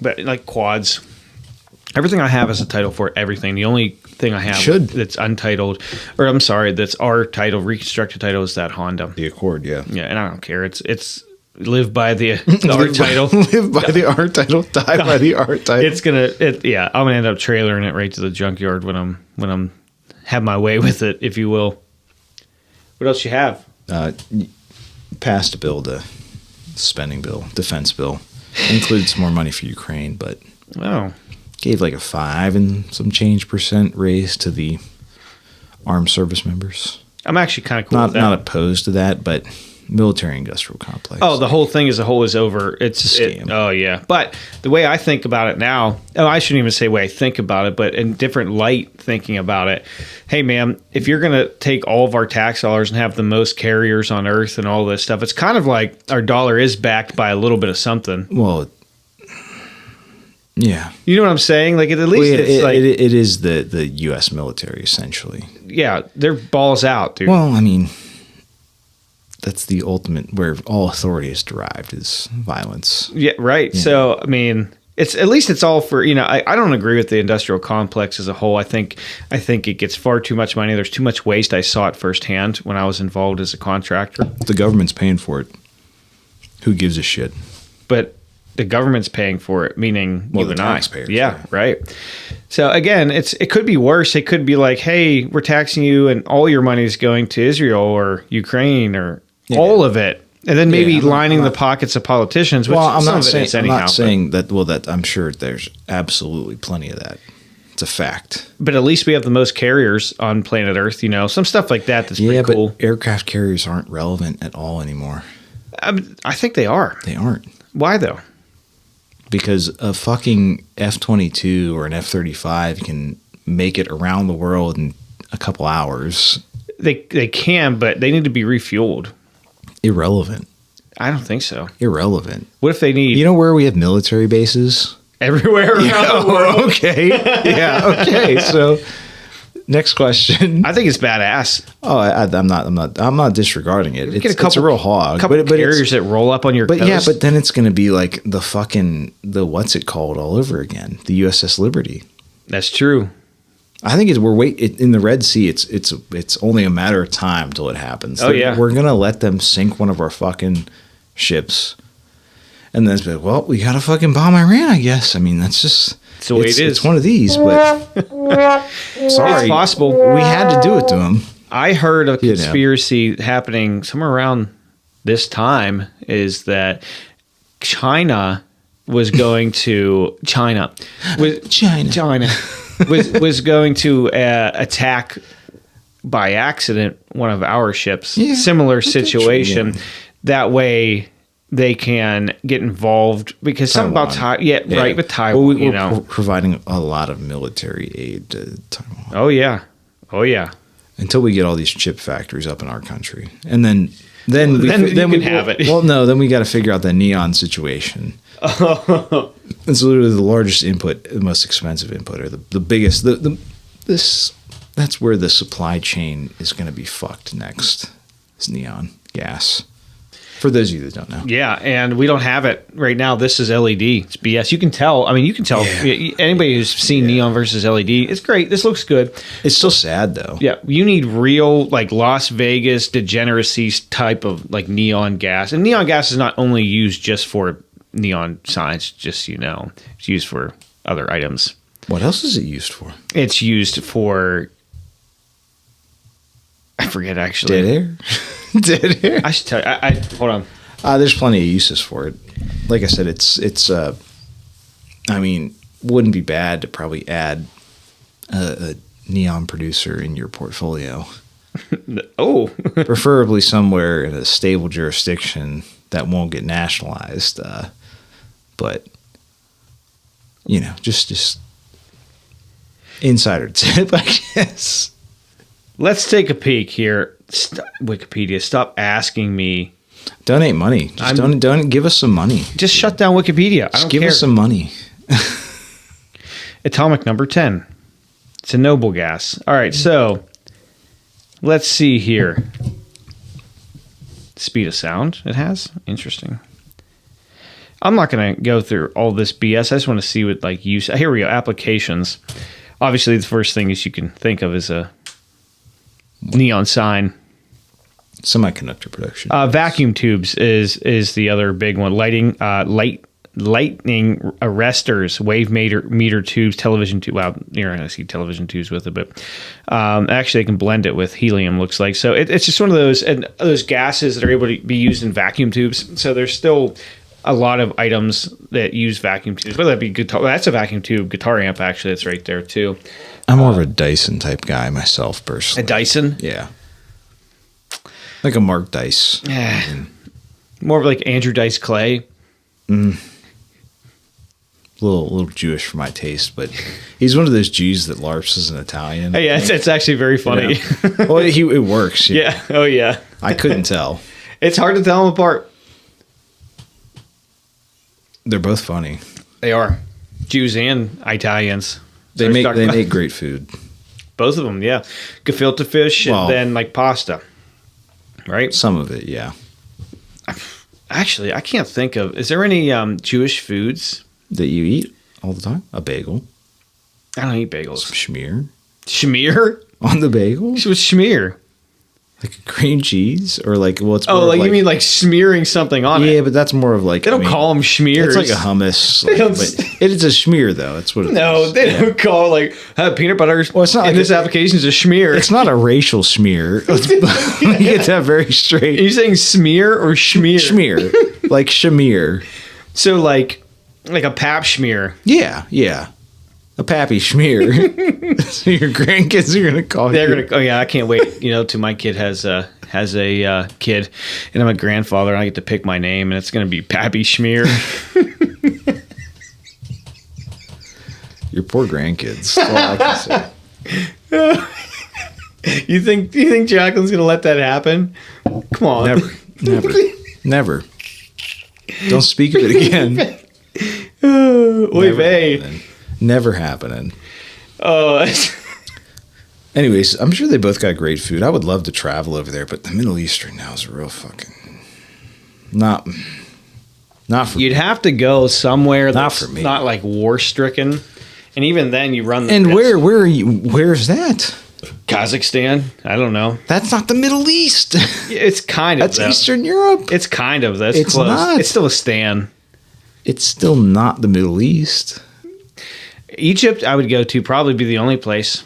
But like quads. Everything I have is a title for everything. The only thing I have that's untitled, or I'm sorry, that's our title, reconstructed title, is that Honda. The Accord, yeah. Yeah, and I don't care. It's live by the art title. Live by the art title, die by the art title. I'm gonna end up trailering it right to the junkyard when I'm have my way with it, if you will. What else you have? Passed a bill, the spending bill, defense bill. Included some more money for Ukraine, but gave like a 5 and some change % raise to the armed service members. I'm actually kind of cool with that. Not opposed to that, but military industrial complex. Oh, the whole thing as a whole is over. It's a scam. Oh, yeah. But the way I think about it now, I shouldn't even say the way I think about it, but in different light thinking about it. Hey, man, if you're going to take all of our tax dollars and have the most carriers on earth and all this stuff, it's kind of like our dollar is backed by a little bit of something. Well, yeah. You know what I'm saying? Like, at least it is the U.S. military, essentially. Yeah, they're balls out, dude. Well, I mean, that's the ultimate where all authority is derived is violence. Yeah, right. Yeah. So, I mean, it's all for, I don't agree with the industrial complex as a whole. I think it gets far too much money. There's too much waste. I saw it firsthand when I was involved as a contractor. The government's paying for it. Who gives a shit? But the government's paying for it, meaning you and I. Taxpayers. Yeah, right. So again, it could be worse. It could be like, hey, we're taxing you and all your money is going to Israel or Ukraine or all of it. And then maybe lining the pockets of politicians, which I'm not saying that. Well, that I'm sure there's absolutely plenty of that. It's a fact. But at least we have the most carriers on planet Earth, some stuff like that that's pretty cool. But aircraft carriers aren't relevant at all anymore. I think they are. They aren't. Why though? Because a fucking F-22 or an F-35 can make it around the world in a couple hours. They can, but they need to be refueled. Irrelevant. I don't think so. Irrelevant. What if they need... You know where we have military bases? Everywhere around the world. Okay. Yeah, okay. So, next question. I think it's badass. Oh, I'm not disregarding it. It's a real hog. A couple carriers that roll up on your coast. Yeah, but then it's going to be like the what's it called all over again? The USS Liberty. That's true. I think in the Red Sea. It's only a matter of time till it happens. Yeah, we're gonna let them sink one of our fucking ships, and then it's like, well, we gotta fucking bomb Iran, I guess. I mean, that's just the way it is. It's one of these, but sorry, it's possible. We had to do it to them. I heard a conspiracy happening somewhere around this time is that China was going to China was going to attack by accident one of our ships. Yeah, similar situation. That way they can get involved because something about right with Taiwan. Well, we're providing a lot of military aid to Taiwan. Oh yeah. Until we get all these chip factories up in our country, and then we can have it. Well, no, then we got to figure out the neon situation. It's literally the largest input, the most expensive input, or the biggest. That's where the supply chain is going to be fucked next. It's neon gas. For those of you that don't know. Yeah, and we don't have it right now. This is LED. It's BS. You can tell. I mean, you can tell. Yeah. Anybody who's seen neon versus LED, it's great. This looks good. It's still sad, though. Yeah, you need real, like, Las Vegas degeneracy type of, like, neon gas. And neon gas is not only used just for neon signs, just so you know. It's used for other items. What else is it used for? It's used for... I forget, actually. Dead air? Dead air? I should tell you. Hold on. There's plenty of uses for it. Like I said, it's I mean, wouldn't be bad to probably add a neon producer in your portfolio. Oh. Preferably somewhere in a stable jurisdiction that won't get nationalized. But, just insider tip, I guess. Let's take a peek here. Wikipedia, stop asking me. Donate money. Just don't give us some money. Just shut down Wikipedia. Just give us some money. Atomic number 10. It's a noble gas. All right, so let's see here. Speed of sound it has. Interesting. I'm not going to go through all this BS. I just want to see what like use. Here we go. Applications. Obviously, the first thing is you can think of is a neon sign. Semiconductor production. Vacuum tubes is the other big one. Lightning arresters, wave meter tubes, television tube. Well, you're going to see television tubes with it, but actually they can blend it with helium. Looks like so. It's just one of those gases that are able to be used in vacuum tubes. So there's still a lot of items that use vacuum tubes. Whether that be guitar, that's a vacuum tube guitar amp. Actually, that's right there too. I'm more of a Dyson type guy myself, personally. A Dyson, yeah, like a Mark Dice. More of like Andrew Dice Clay. A little Jewish for my taste, but he's one of those Jews that LARPs as an Italian. Hey, yeah, it's actually very funny. You know? Well, it works. Yeah. Oh, yeah. I couldn't tell. It's hard to tell them apart. They're both funny. They are. Jews and Italians. They make great food. Both of them, yeah. Gefilte fish and then like pasta. Right? Some of it, yeah. Actually, I can't think of. Is there any Jewish foods that you eat all the time? A bagel. I don't eat bagels. Some schmear. Schmear on the bagel? What's schmear? Like a cream cheese, or like it's more like you mean like smearing something on it? Yeah, but that's more of like they don't call them schmears. It's like a hummus. But it's a schmear though. That's what. They don't call it like peanut butter. Well, it's not. In this application is a schmear. It's not a racial smear. Let me get that very straight. Are you saying smear or schmear? Schmear, like shamir. So like a pap schmear. Yeah. A pappy schmear. So your grandkids are gonna call you. Oh yeah, I can't wait. Till my kid has a kid, and I'm a grandfather, and I get to pick my name, and it's gonna be Pappy Schmear. Your poor grandkids. That's all I can say. You think Jacqueline's gonna let that happen? Come on, never. Don't speak of it again. Oy vey. Never happening. Oh. Anyways, I'm sure they both got great food. I would love to travel over there, but the Middle East right now is a real fucking not for You'd have to go somewhere that's not for me. Not like war stricken, and even then you run the and risk. Where are you? Where's that? Kazakhstan? I don't know. That's not the Middle East. It's kind of that's Eastern Europe. It's kind of that's it's close. Not. It's still a stan. It's still not the Middle East. Egypt, I would go to, probably be the only place.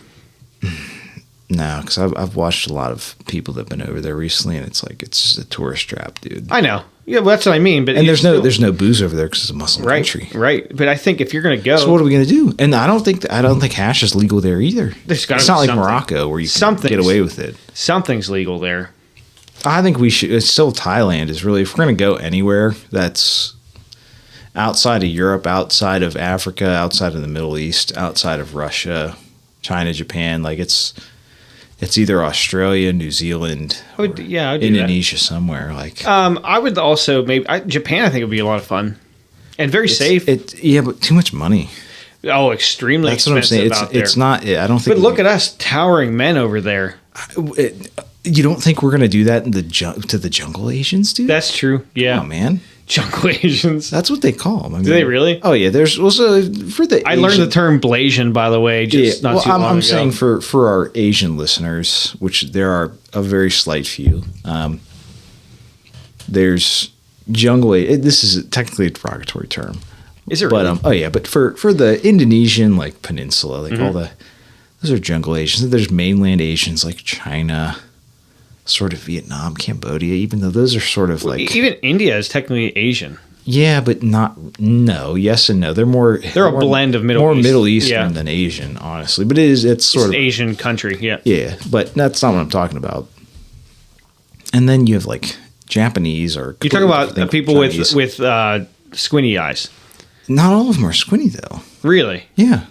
No, because I've watched a lot of people that've been over there recently, and it's just a tourist trap, dude. I know. Yeah, well, that's what I mean. But there's no booze over there because it's a Muslim country, right? But I think if you're going to go, so what are we going to do? And I don't think hash is legal there either. It's not like Morocco where you can get away with it. Something's legal there. I think we should. It's still Thailand is really. If we're going to go anywhere that's outside of Europe, outside of Africa, outside of the Middle East, outside of Russia, China, Japan, like it's either Australia, New Zealand, or Indonesia, somewhere. Like I would also maybe Japan. I think would be a lot of fun and very safe. But too much money. Oh, extremely. That's expensive what I'm saying. It's not. I don't think. But look at us, towering men over there. You don't think we're going to do that to the jungle Asians, dude? That's true. Yeah, oh man. Jungle Asians. That's what they call them. Do they really? Oh yeah. There's also for the. I learned the term Blasian, by the way. Just not too long ago. I'm saying for our Asian listeners, which there are a very slight few. There's jungle. This is technically a derogatory term. Is it? But really? But for the Indonesian peninsula, those are jungle Asians. There's mainland Asians like China. Sort of Vietnam, Cambodia, even though those are sort of even India is technically Asian. Yeah, but yes and no. They're a blend of Middle Eastern than Asian, honestly. But it's sort of an Asian country, yeah. Yeah, but that's not what I'm talking about. And then you have Japanese or you're talking about people Chinese. with squinty eyes. Not all of them are squinty though. Really? Yeah.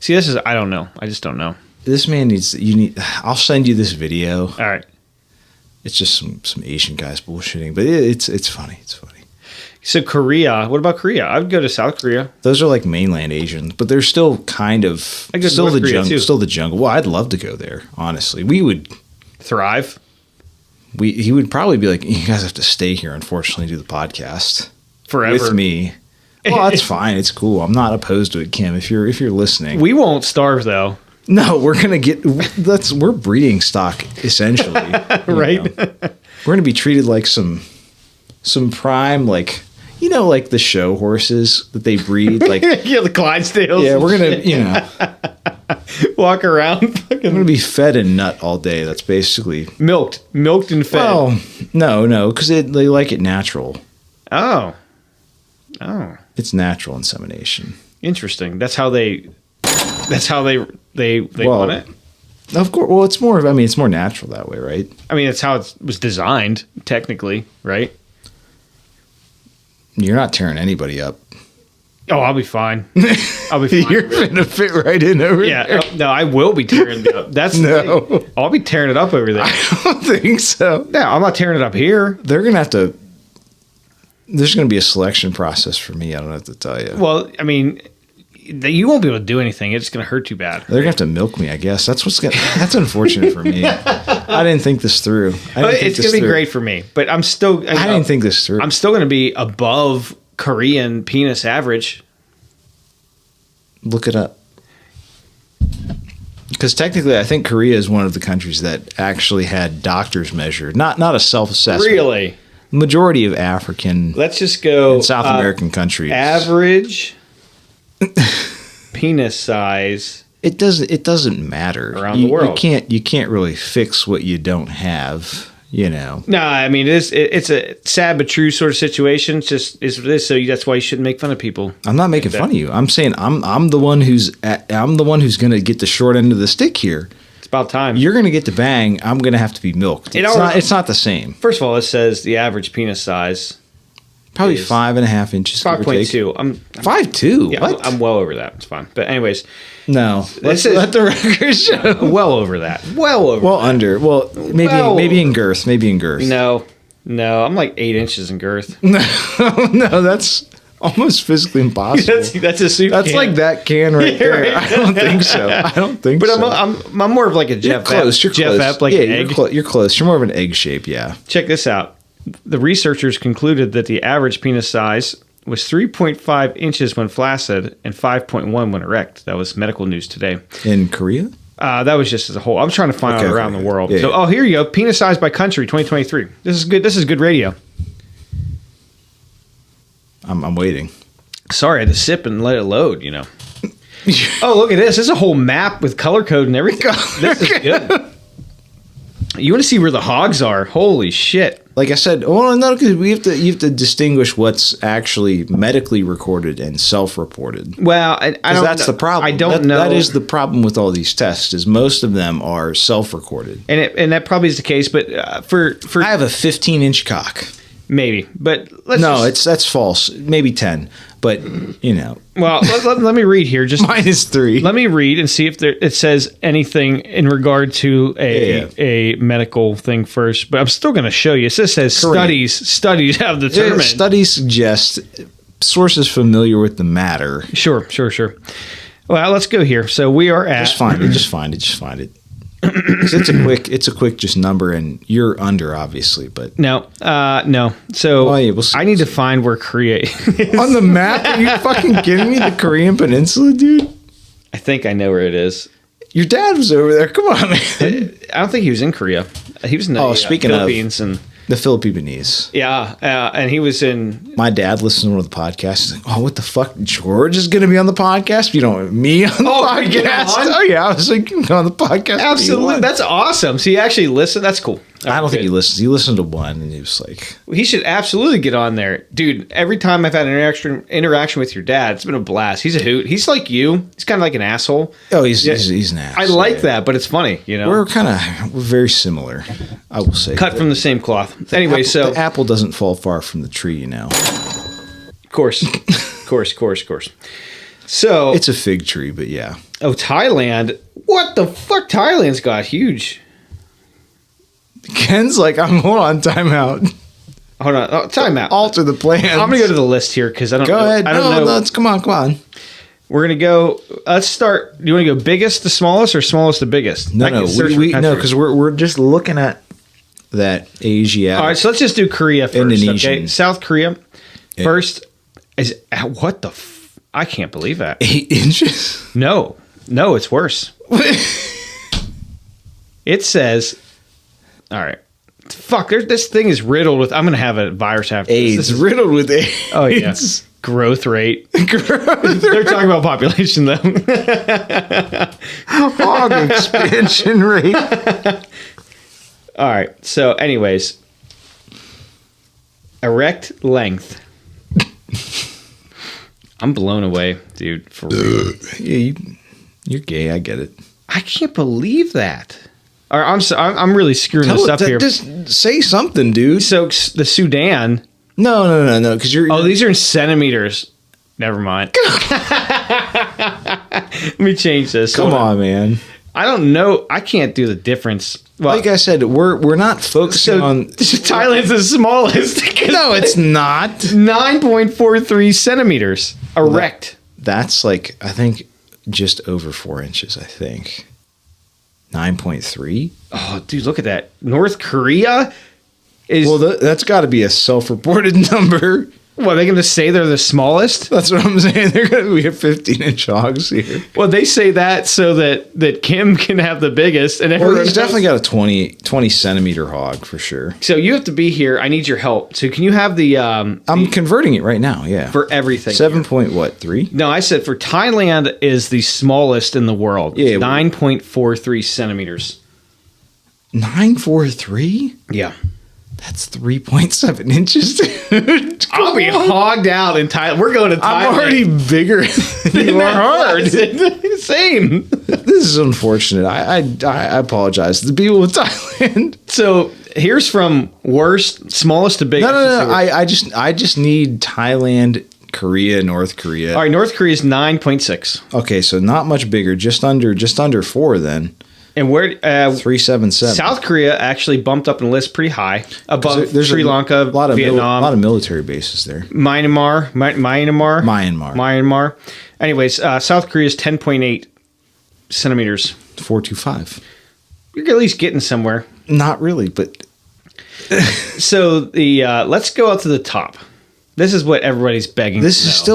See, this is I don't know. I just don't know. This man I'll send you this video. All right. It's just some Asian guys bullshitting, but it's funny. It's funny. So Korea, what about Korea? I would go to South Korea. Those are mainland Asians, but they're still kind of still the jungle. Well, I'd love to go there. Honestly, we would thrive. He would probably be like, you guys have to stay here. Unfortunately, do the podcast forever with me. Well, that's fine. It's cool. I'm not opposed to it, Kim. If you're listening, We won't starve though. no, we're gonna get. We're breeding stock essentially, Right. know. We're gonna be treated like some prime, like like the show horses that they breed. Like Yeah, the Clydesdales. yeah, we're gonna walk around I'm fucking gonna be fed and nut all day. That's basically. milked and fed. Oh no, because they like it natural. Oh. It's natural insemination. Interesting. That's how they Well, want it. Of course. Well, it's more. I mean, it's more natural that way, right? I mean, that's how it was designed, technically, right? You're not tearing anybody up. Oh, I'll be fine. I'll be fine. You're gonna fit right in over there. Yeah. No, I will be tearing it up. That's No. the thing. I'll be tearing it up over there. I don't think so. No, I'm not tearing it up here. They're gonna have to. There's gonna be a selection process for me. I don't have to tell you. Well, I mean, you won't be able to do anything. It's going to hurt too bad. They're gonna have to milk me. I guess that's that's unfortunate for me. I didn't think this through. It's going to be great for me, but I'm still. I didn't think this through. I'm still going to be above Korean penis average. Look it up. Because technically, I think Korea is one of the countries that actually had doctors measure, not a self-assessment. Really? Majority of African Let's just go and South American countries. Average penis size. It doesn't matter Around the world. You can't really fix what you don't have. No, I mean it's a sad but true sort of situation. It's just is what it is. So that's why you shouldn't make fun of people. I'm not making fun of you. I'm saying I'm the one who's going to get the short end of the stick here. It's about time. You're going to get the bang. I'm going to have to be milked. It's not the same. First of all, it says the average penis size. Probably 5.5 inches. 5.2. I'm 5.2. Yeah, What? I'm well over that. It's fine. But anyways, No. Let the record show. well over that. Well over. Well, under. Well, maybe in girth. Maybe in girth. No, I'm like 8 inches in girth. No, that's almost physically impossible. that's a soup That's can. like that can right there. Right. I don't think so. But so. I'm more of like a You're Jeff close. You're Jeff close. Epp, like yeah, an egg. you're close. You're more of an egg shape. Yeah. Check this out. The researchers concluded that the average penis size was 3.5 inches when flaccid and 5.1 when erect. That was medical news today. In Korea. That was just as a whole. I'm trying to find out around the world. Yeah, so, yeah. here you go. Penis size by country, 2023. This is good. This is good radio. I'm waiting. Sorry, I had to sip and let it load. Oh, look at this. This is a whole map with color code and everything. This is good. You want to see where the hogs are? Holy shit! Like I said, well, no, because you have to distinguish what's actually medically recorded and self-reported. Well, I don't. That's the problem. I don't know. That is the problem with all these tests. Is most of them are self-recorded. and that probably is the case. But for I have a 15-inch cock. maybe, but That's false. Maybe 10, but Well, let me read here. Just minus 3. let me read and see if it says anything in regard to a medical thing first. But I'm still going to show you. It says Correct. studies have determined. Studies suggest sources familiar with the matter. Sure. Well, let's go here. So we are at. Just find it. 'Cause it's a quick just number, and you're under obviously, but No. So Oh, yeah, we'll see. I need to find where Korea is. on the map, are you fucking kidding me? The Korean Peninsula, dude. I think I know where it is. Your dad was over there. Come on, man. I don't think he was in Korea. He was in the Speaking of- Philippines and The Philippines. and he was in. My dad listens to one of the podcasts. He's like, "Oh, what the fuck? George is going to be on the podcast? You don't want me on the can we get him podcast?" on? Oh yeah, I was like, "You can go on the podcast." Absolutely, that's awesome. So he actually listened. That's cool. I don't think he listens. He listened to one, and he was like, He should absolutely get on there, dude. Every time I've had an interaction with your dad, it's been a blast. He's a hoot. He's like you. He's kind of like an asshole. "Oh, he's an ass." I like that, but it's funny, We're very similar, I will say. Cut from the same cloth. Anyway, so the apple doesn't fall far from the tree, of course. So It's a fig tree, but yeah. Thailand. What the fuck? Thailand's got huge. Ken's like, hold on, time out. Hold on, time out. Alter the plans. I'm gonna go to the list here because I don't. Go ahead. I don't know. No, come on. We're gonna go. Let's start. Do you want to go biggest to smallest or smallest to biggest? I can search for countries. because we're just looking at that Asia. All right, so let's just do Korea first. Indonesian. Okay, South Korea first. Is what the? I can't believe that. 8 inches. No, it's worse. It says, all right. Fuck, this thing is riddled with. I'm gonna have a virus after AIDS. this. Riddled with AIDS. Oh yeah, growth rate. They're talking about population though. Hog expansion rate. All right. So, anyways, erect length. I'm blown away, dude. For real. Yeah, you're gay. I get it. I can't believe that. Or I'm really screwing this up here. Just say something, dude. So the Sudan. No. Because you're. Oh, these are in centimeters. Never mind. Let me change this. Come on, man. I don't know. I can't do the difference. Well, Like I said, we're not focusing on. Thailand's the smallest. No, it's not. 9.43 centimeters erect. That's like, I think, just over 4 inches, I think. 9.3? Oh, dude, look at that. North Korea is. Well, that's got to be a self-reported number. What, are they going to say they're the smallest? That's what I'm saying. They're going to be a 15-inch hogs here. Well, they say that so that Kim can have the biggest. And Well, everyone he's definitely got a 20 centimeter hog for sure. So you have to be here. I need your help. So can you have the I'm converting it right now, yeah. for everything? 7.3? No, I said for Thailand is the smallest in the world. Yeah. 9.43 centimeters. 9.43? Yeah. That's 3.7 inches, dude. I'll be hogged out in Thailand. We're going to Thailand. I'm already bigger than you are. hard. Same. This is unfortunate. I apologize to the people of Thailand. So here's from worst, smallest to biggest. No. I just need Thailand, Korea, North Korea. All right, North Korea is 9.6. Okay, so not much bigger. Just under 4 then. And where 377. South Korea actually bumped up in the list pretty high above There's Sri Lanka, a lot of Vietnam, a lot of military bases there. Myanmar. Anyways, South Korea is 10.8 centimeters. 425. You're at least getting somewhere. Not really, but So the let's go out to the top. This is what everybody's begging. this to is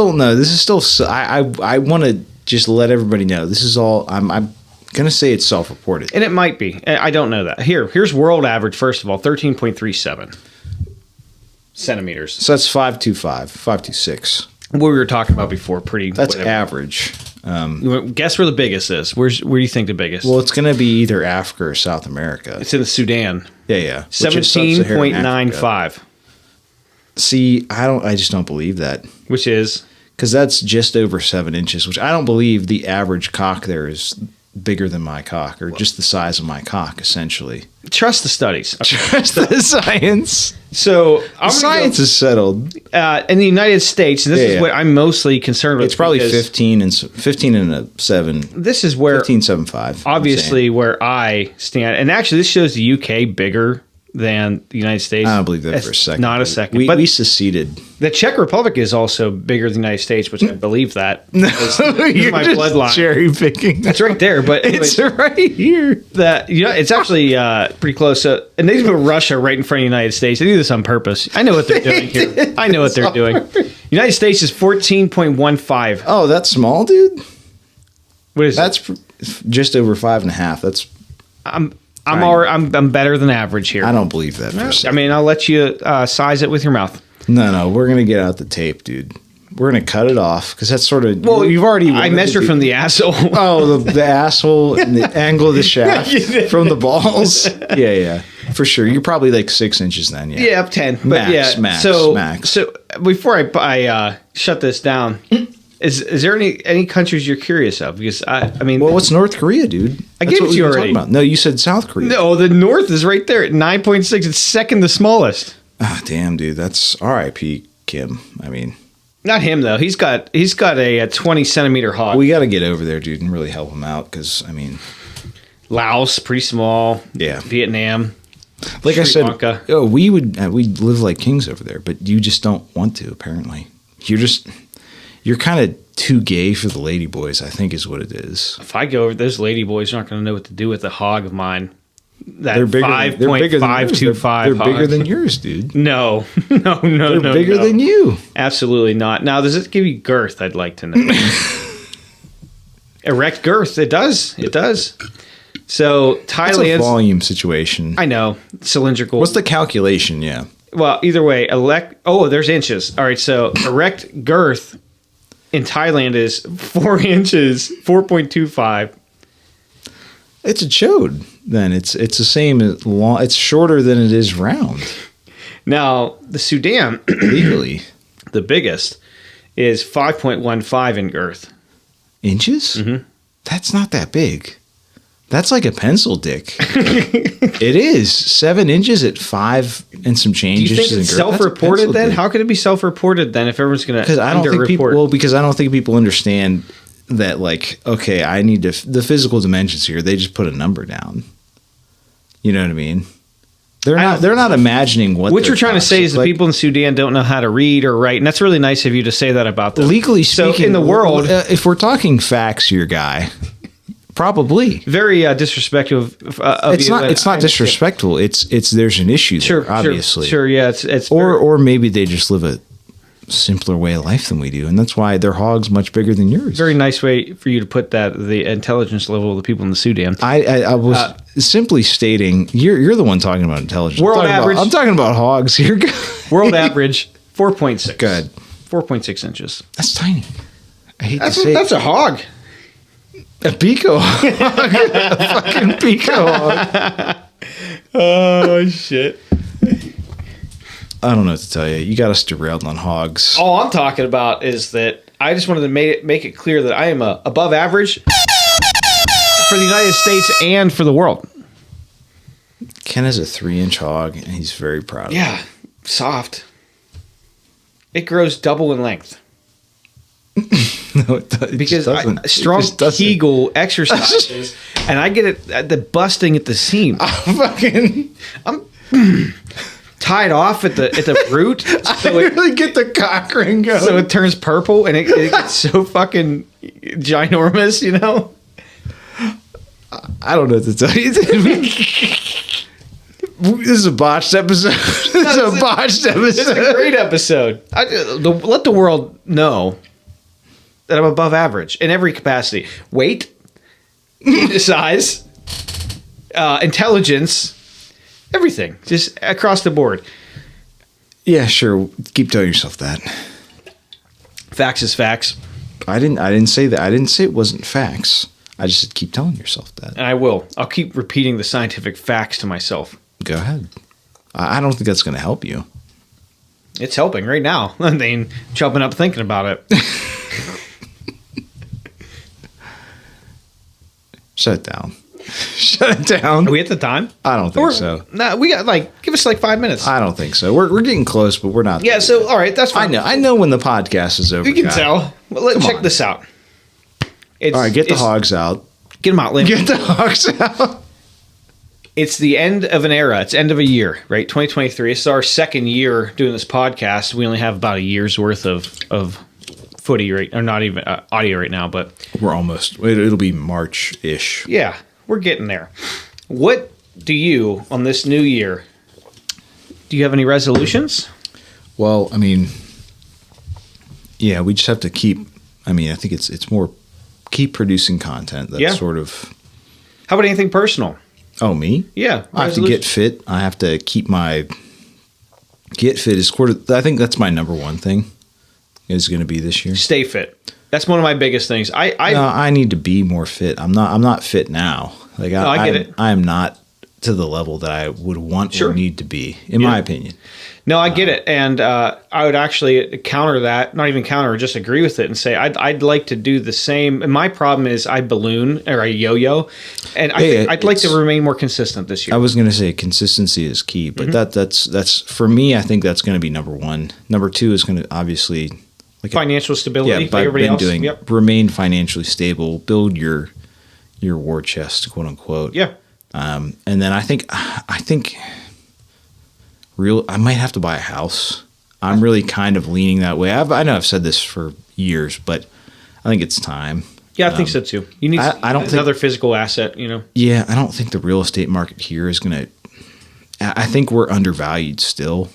know. still. I want to just let everybody know. This is all. I'm gonna say it's self-reported. And it might be. I don't know that. Here's world average. First of all, 13.37 centimeters. So that's 525, 526. What we were talking about before. Pretty. That's whatever. average. Guess where the biggest is. Where do you think the biggest? Well, it's gonna be either Africa or South America. It's in the Sudan. Yeah. Which is Sub-Saharan Africa. 17.95. See, I just don't believe that. Which is Because that's just over 7 inches, which I don't believe the average cock there is bigger than my cock, or just the size of my cock, essentially. trust the studies. Trust the science. So Science is settled. in the United States, and this is what I'm mostly concerned with. It's probably because 15 and a 7. This is where 15.75. obviously where I stand, and actually this shows the UK bigger than the United States. I don't believe that for a second. Not a dude. second. But we seceded. The Czech Republic is also bigger than the United States, which I believe that. No, This is my just bloodline. cherry picking. It's right there, but anyways, It's right here. that it's actually pretty close. And they put Russia right in front of the United States. They do this on purpose. I know what they're doing here. I know what they're doing. United States is 14.15. Oh, that's small, dude. What is That's just over 5.5. That's. I'm better than average here. I don't believe that for a I second. mean, I'll let you size it with your mouth. No, we're gonna get out the tape, dude. We're gonna cut it off because that's sort of. Well, you've already. I measure from the asshole. Oh, the asshole and the angle of the shaft from the balls. Yeah, for sure. You're probably like 6 inches then. Yeah, Yeah, up 10. But Max, yeah, max, so, max. So before I shut this down, is there any countries you're curious of? Because I mean, Well, what's North Korea, dude? I That's gave what it to you we've been already. talking about. No, you said South Korea. no, the North is right there at 9.6. It's second the smallest. Ah, damn, dude. That's R.I.P. Kim. I mean, Not him though. He's got a 20 centimeter hog. we got to get over there, dude, and really help him out because I mean, Laos, pretty small. Yeah. Vietnam. like I Sri said, Lanka. we'd live like kings over there, but you just don't want to. Apparently, you're kind of too gay for the lady boys. I think is what it is. If I go over, those lady boys aren't going to know what to do with the hog of mine. That They're bigger. They're bigger than yours. 5.525. They're bigger than yours, dude. No, They're bigger than you. Absolutely not. Now, does it give you girth? I'd like to know. Erect girth. It does. It does. So It's a Thailand. volume situation. I know. Cylindrical. What's the calculation? Yeah. Well, either way, there's inches. All right, so erect girth in Thailand is 4 inches, 4.25. It's a chode. Then it's the same as long. It's shorter than it is round. Now, the Sudan, Legally, the biggest, is 5.15 in girth. inches. Mm-hmm. That's not that big. That's like a pencil dick. It is 7 inches at 5 and some change. Do you think it's self-reported then? Dick. How can it be self-reported then if everyone's going to Because I don't think people understand that. Like, okay, I need the physical dimensions here. They just put a number down. You know what I mean? They're not imagining what you're trying to say is the people in Sudan don't know how to read or write, and that's really nice of you to say that about them. Legally speaking, so in the world, if we're talking facts here, guy. Probably very disrespectful of it's you. It's not disrespectful. It's there's an issue there, obviously. Sure, yeah. It's or maybe they just live a simpler way of life than we do, and that's why their hog's much bigger than yours. Very nice way for you to put that. The intelligence level of the people in the Sudan. I was simply stating you're the one talking about intelligence. World average. I'm talking about hogs here. World average 4.6. Good. 4.6 inches. That's tiny. I hate to say that's a hog. A pico hog. A fucking pico hog. Oh, shit. I don't know what to tell you. You got us derailed on hogs. All I'm talking about is that I just wanted to make it clear that I am above average for the United States and for the world. Ken has a 3-inch hog, and he's very proud of it. Yeah, soft. It grows double in length. No, it doesn't. Strong Kegel exercises, and I get it at the busting at the seam. I'm tied off at the root. So I really get the cock ring going. So it turns purple, and it gets so fucking ginormous, you know? I don't know what to tell you. This is a botched episode. This is a botched episode. It's a great episode. Let the world know that I'm above average in every capacity. Weight, size, intelligence, everything. Just across the board. Yeah, sure. Keep telling yourself that. Facts is facts. I didn't say that. I didn't say it wasn't facts. I just said keep telling yourself that. And I will. I'll keep repeating the scientific facts to myself. Go ahead. I don't think that's going to help you. It's helping right now. I mean, jumping up thinking about it. Shut it down. Shut it down. Are we at the time? I don't think so. No, we got give us 5 minutes. I don't think so. We're getting close, but we're not. Yeah, so all right, that's fine. I know when the podcast is over. You can tell. Well, let's check this out. All right, get the hogs out. Get them out, Liam. Get the hogs out. It's the end of an era. It's end of a year, right? 2023. It's our second year doing this podcast. We only have about a year's worth of footy, right? Or not even audio right now, but we're almost. It'll be March-ish. Yeah, we're getting there. What do you, on this new year, do you have any resolutions? Well, I mean, yeah, we just have to keep. I mean, I think it's more keep producing content. That's sort of. How about anything personal? Oh, me? Yeah. I have to get fit. I have to keep my get fit is I think that's my number one thing is going to be this year. Stay fit. That's one of my biggest things. I need to be more fit. I'm not fit now. Like I get it. I am not to the level that I would want or need to be, in my opinion. No, I get it, and I would actually counter that. Not even counter, just agree with it and say I'd like to do the same. And my problem is I balloon or I yo-yo, and I'd like to remain more consistent this year. I was going to say consistency is key, but that's for me. I think that's going to be number one. Number two is going to obviously financial stability. Yeah, I've been doing remain financially stable, build your war chest, quote unquote. Yeah, and then I think. I might have to buy a house. I'm really kind of leaning that way. I know I've said this for years, but I think it's time. Yeah, I think so too. You need I don't another physical asset, you know? Yeah, I don't think the real estate market here is going to. I think we're undervalued still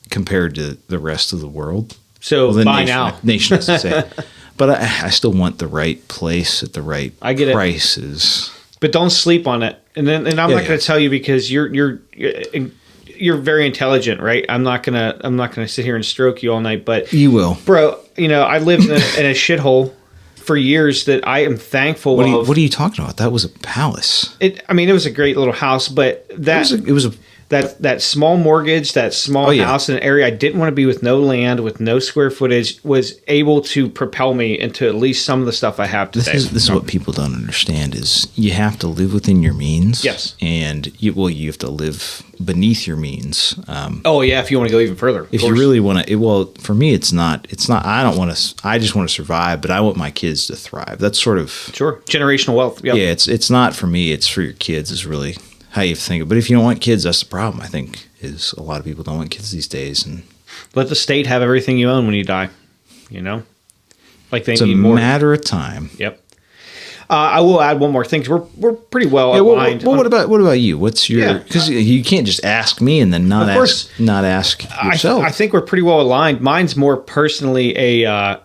compared to the rest of the world. So buy nation, now. Nation, as to say. But I still want the right place at the right prices. But don't sleep on it. And I'm not going to tell you because you're very intelligent, right? I'm not gonna sit here and stroke you all night, but you will, bro. You know, I lived in a shithole for years that I am thankful of. What are you talking about? That was a palace. It was a great little house, but it was a that small mortgage, that small house in an area I didn't want to be with, no land, with no square footage, was able to propel me into at least some of the stuff I have today. This is what people don't understand is you have to live within your means. Yes. And you have to live beneath your means. If you want to go even further. If you really want to, for me, it's not, I don't want to, I just want to survive, but I want my kids to thrive. That's sort of. Sure. Generational wealth. Yep. Yeah. It's not for me. It's for your kids is really how you think of it. But if you don't want kids, that's the problem, I think, is a lot of people don't want kids these days. And let the state have everything you own when you die, you know? Like it's a matter of time. Yep. I will add one more thing. We're pretty well aligned. Well, what about you? What's your, because you can't just ask me and then not ask yourself. I think we're pretty well aligned. Mine's more personally I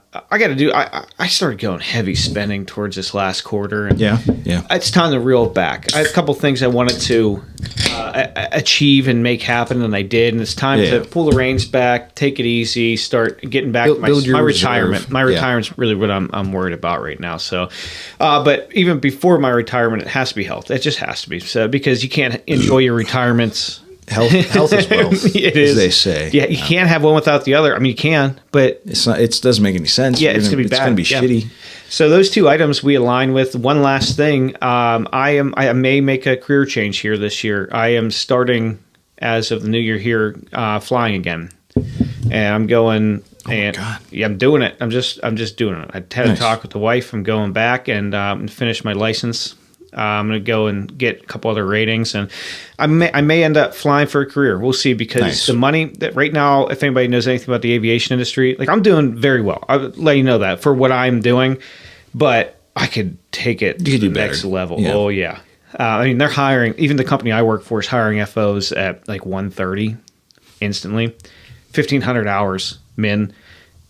started going heavy spending towards this last quarter. And yeah. It's time to reel it back. I had a couple things I wanted to achieve and make happen, and I did. And it's time to pull the reins back, take it easy, start getting back to my retirement. My retirement's really what I'm worried about right now. So, but even before my retirement, it has to be health. It just has to be. So because you can't enjoy your retirements. Health is wealth, it is, as they say. Yeah, you can't have one without the other. I mean, you can, but it's not. It doesn't make any sense. Yeah, it's gonna be bad. It's gonna be shitty. So those two items we align with. One last thing, I may make a career change here this year. I am starting as of the new year here, flying again, and I'm going. I'm doing it. I'm just doing it. I had a talk with the wife. I'm going back and finish my license. I'm going to go and get a couple other ratings, and I may end up flying for a career. We'll see, because the money that right now, if anybody knows anything about the aviation industry, like I'm doing very well. I'll let you know that for what I'm doing, but I could take it to the next level. Yeah. Oh yeah. I mean, they're hiring, even the company I work for is hiring FOs at like 130 instantly, 1,500 hours min.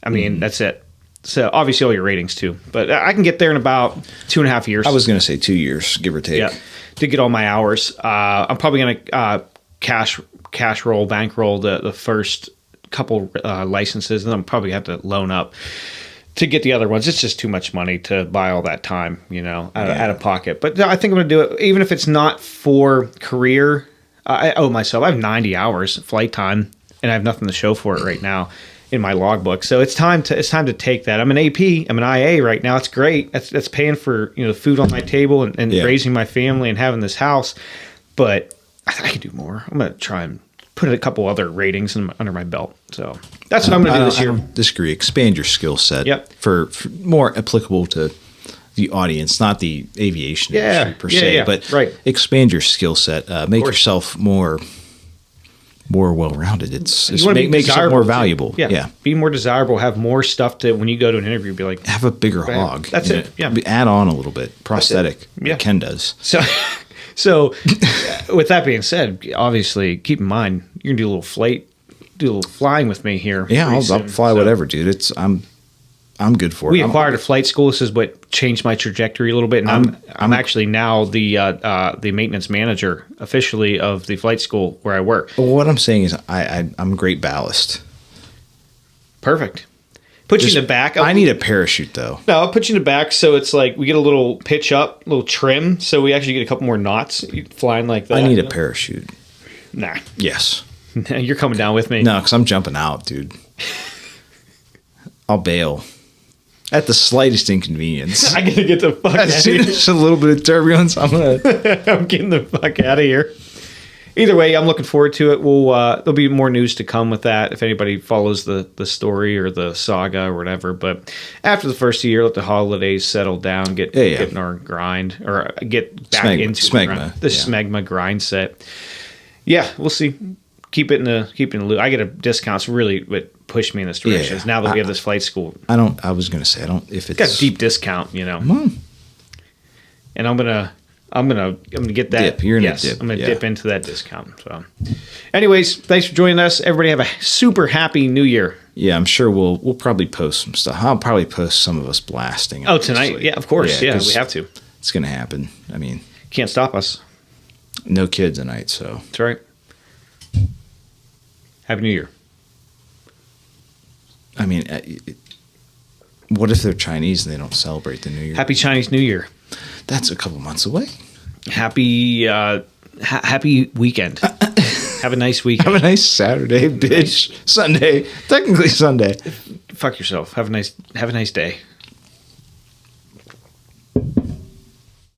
I mean, that's it. So obviously all your ratings too, but I can get there in about 2.5 years. I was going to say 2 years, give or take. Yeah, to get all my hours. I'm probably going to cash roll, bankroll the first couple licenses, and then I'm probably have to loan up to get the other ones. It's just too much money to buy all that time, out of pocket. But I think I'm going to do it, even if it's not for career. I owe myself. I have 90 hours flight time, and I have nothing to show for it right now in my logbook. So it's time to take that. I'm an AP, I'm an IA right now. It's great. That's paying for, food on my table and raising my family and having this house. But I can do more. I'm going to try and put a couple other ratings under my belt. So that's what I'm going to do this year. I don't disagree. Expand your skill set. Yep. For more applicable to the audience, not the aviation industry per se, but expand your skill set. Make yourself more well-rounded. It's make yourself more valuable. Yeah. Be more desirable. Have more stuff to, when you go to an interview, be like, have a bigger hog. That's it. Yeah. Add on a little bit. Prosthetic. Like Ken does. So with that being said, obviously keep in mind, you're going to do a little flying with me here. Yeah. I'll fly whatever, dude. I'm good for it. We acquired a flight school. This is what changed my trajectory a little bit. And I'm actually now the maintenance manager officially of the flight school where I work. Well, what I'm saying is I'm great ballast. Put you in the back. I need a parachute though. No, I'll put you in the back, so it's like we get a little pitch up, a little trim, so we actually get a couple more knots flying like that. I need a parachute. Nah. Yes. You're coming down with me. No, because I'm jumping out, dude. I'll bail. At the slightest inconvenience. I gotta get the fuck out of here. Just a little bit of turbulence. I'm getting the fuck out of here. Either way, I'm looking forward to it. There'll be more news to come with that if anybody follows the story or the saga or whatever. But after the first year, let the holidays settle down, get in our grind, or get back into the smegma grind set. Yeah, we'll see. Keep it in the loop. I get a discounts really, but pushed me in this direction. Yeah. Now that we have this flight school, I was gonna say I don't. If it's got a deep discount, you know. And I'm gonna get that. Dip. You're gonna dip. I'm gonna dip into that discount. So, anyways, thanks for joining us. Everybody have a super happy New Year. Yeah, I'm sure we'll probably post some stuff. I'll probably post some of us blasting. Oh, tonight? Yeah, of course. Yeah, we have to. It's gonna happen. I mean, can't stop us. No kids tonight, so that's right. Happy New Year. I mean, what if they're Chinese and they don't celebrate the New Year? Happy Chinese New Year. That's a couple months away. Happy weekend. Have a nice weekend. Have a nice Saturday, bitch. Sunday. Technically Sunday. Fuck yourself. Have a nice day.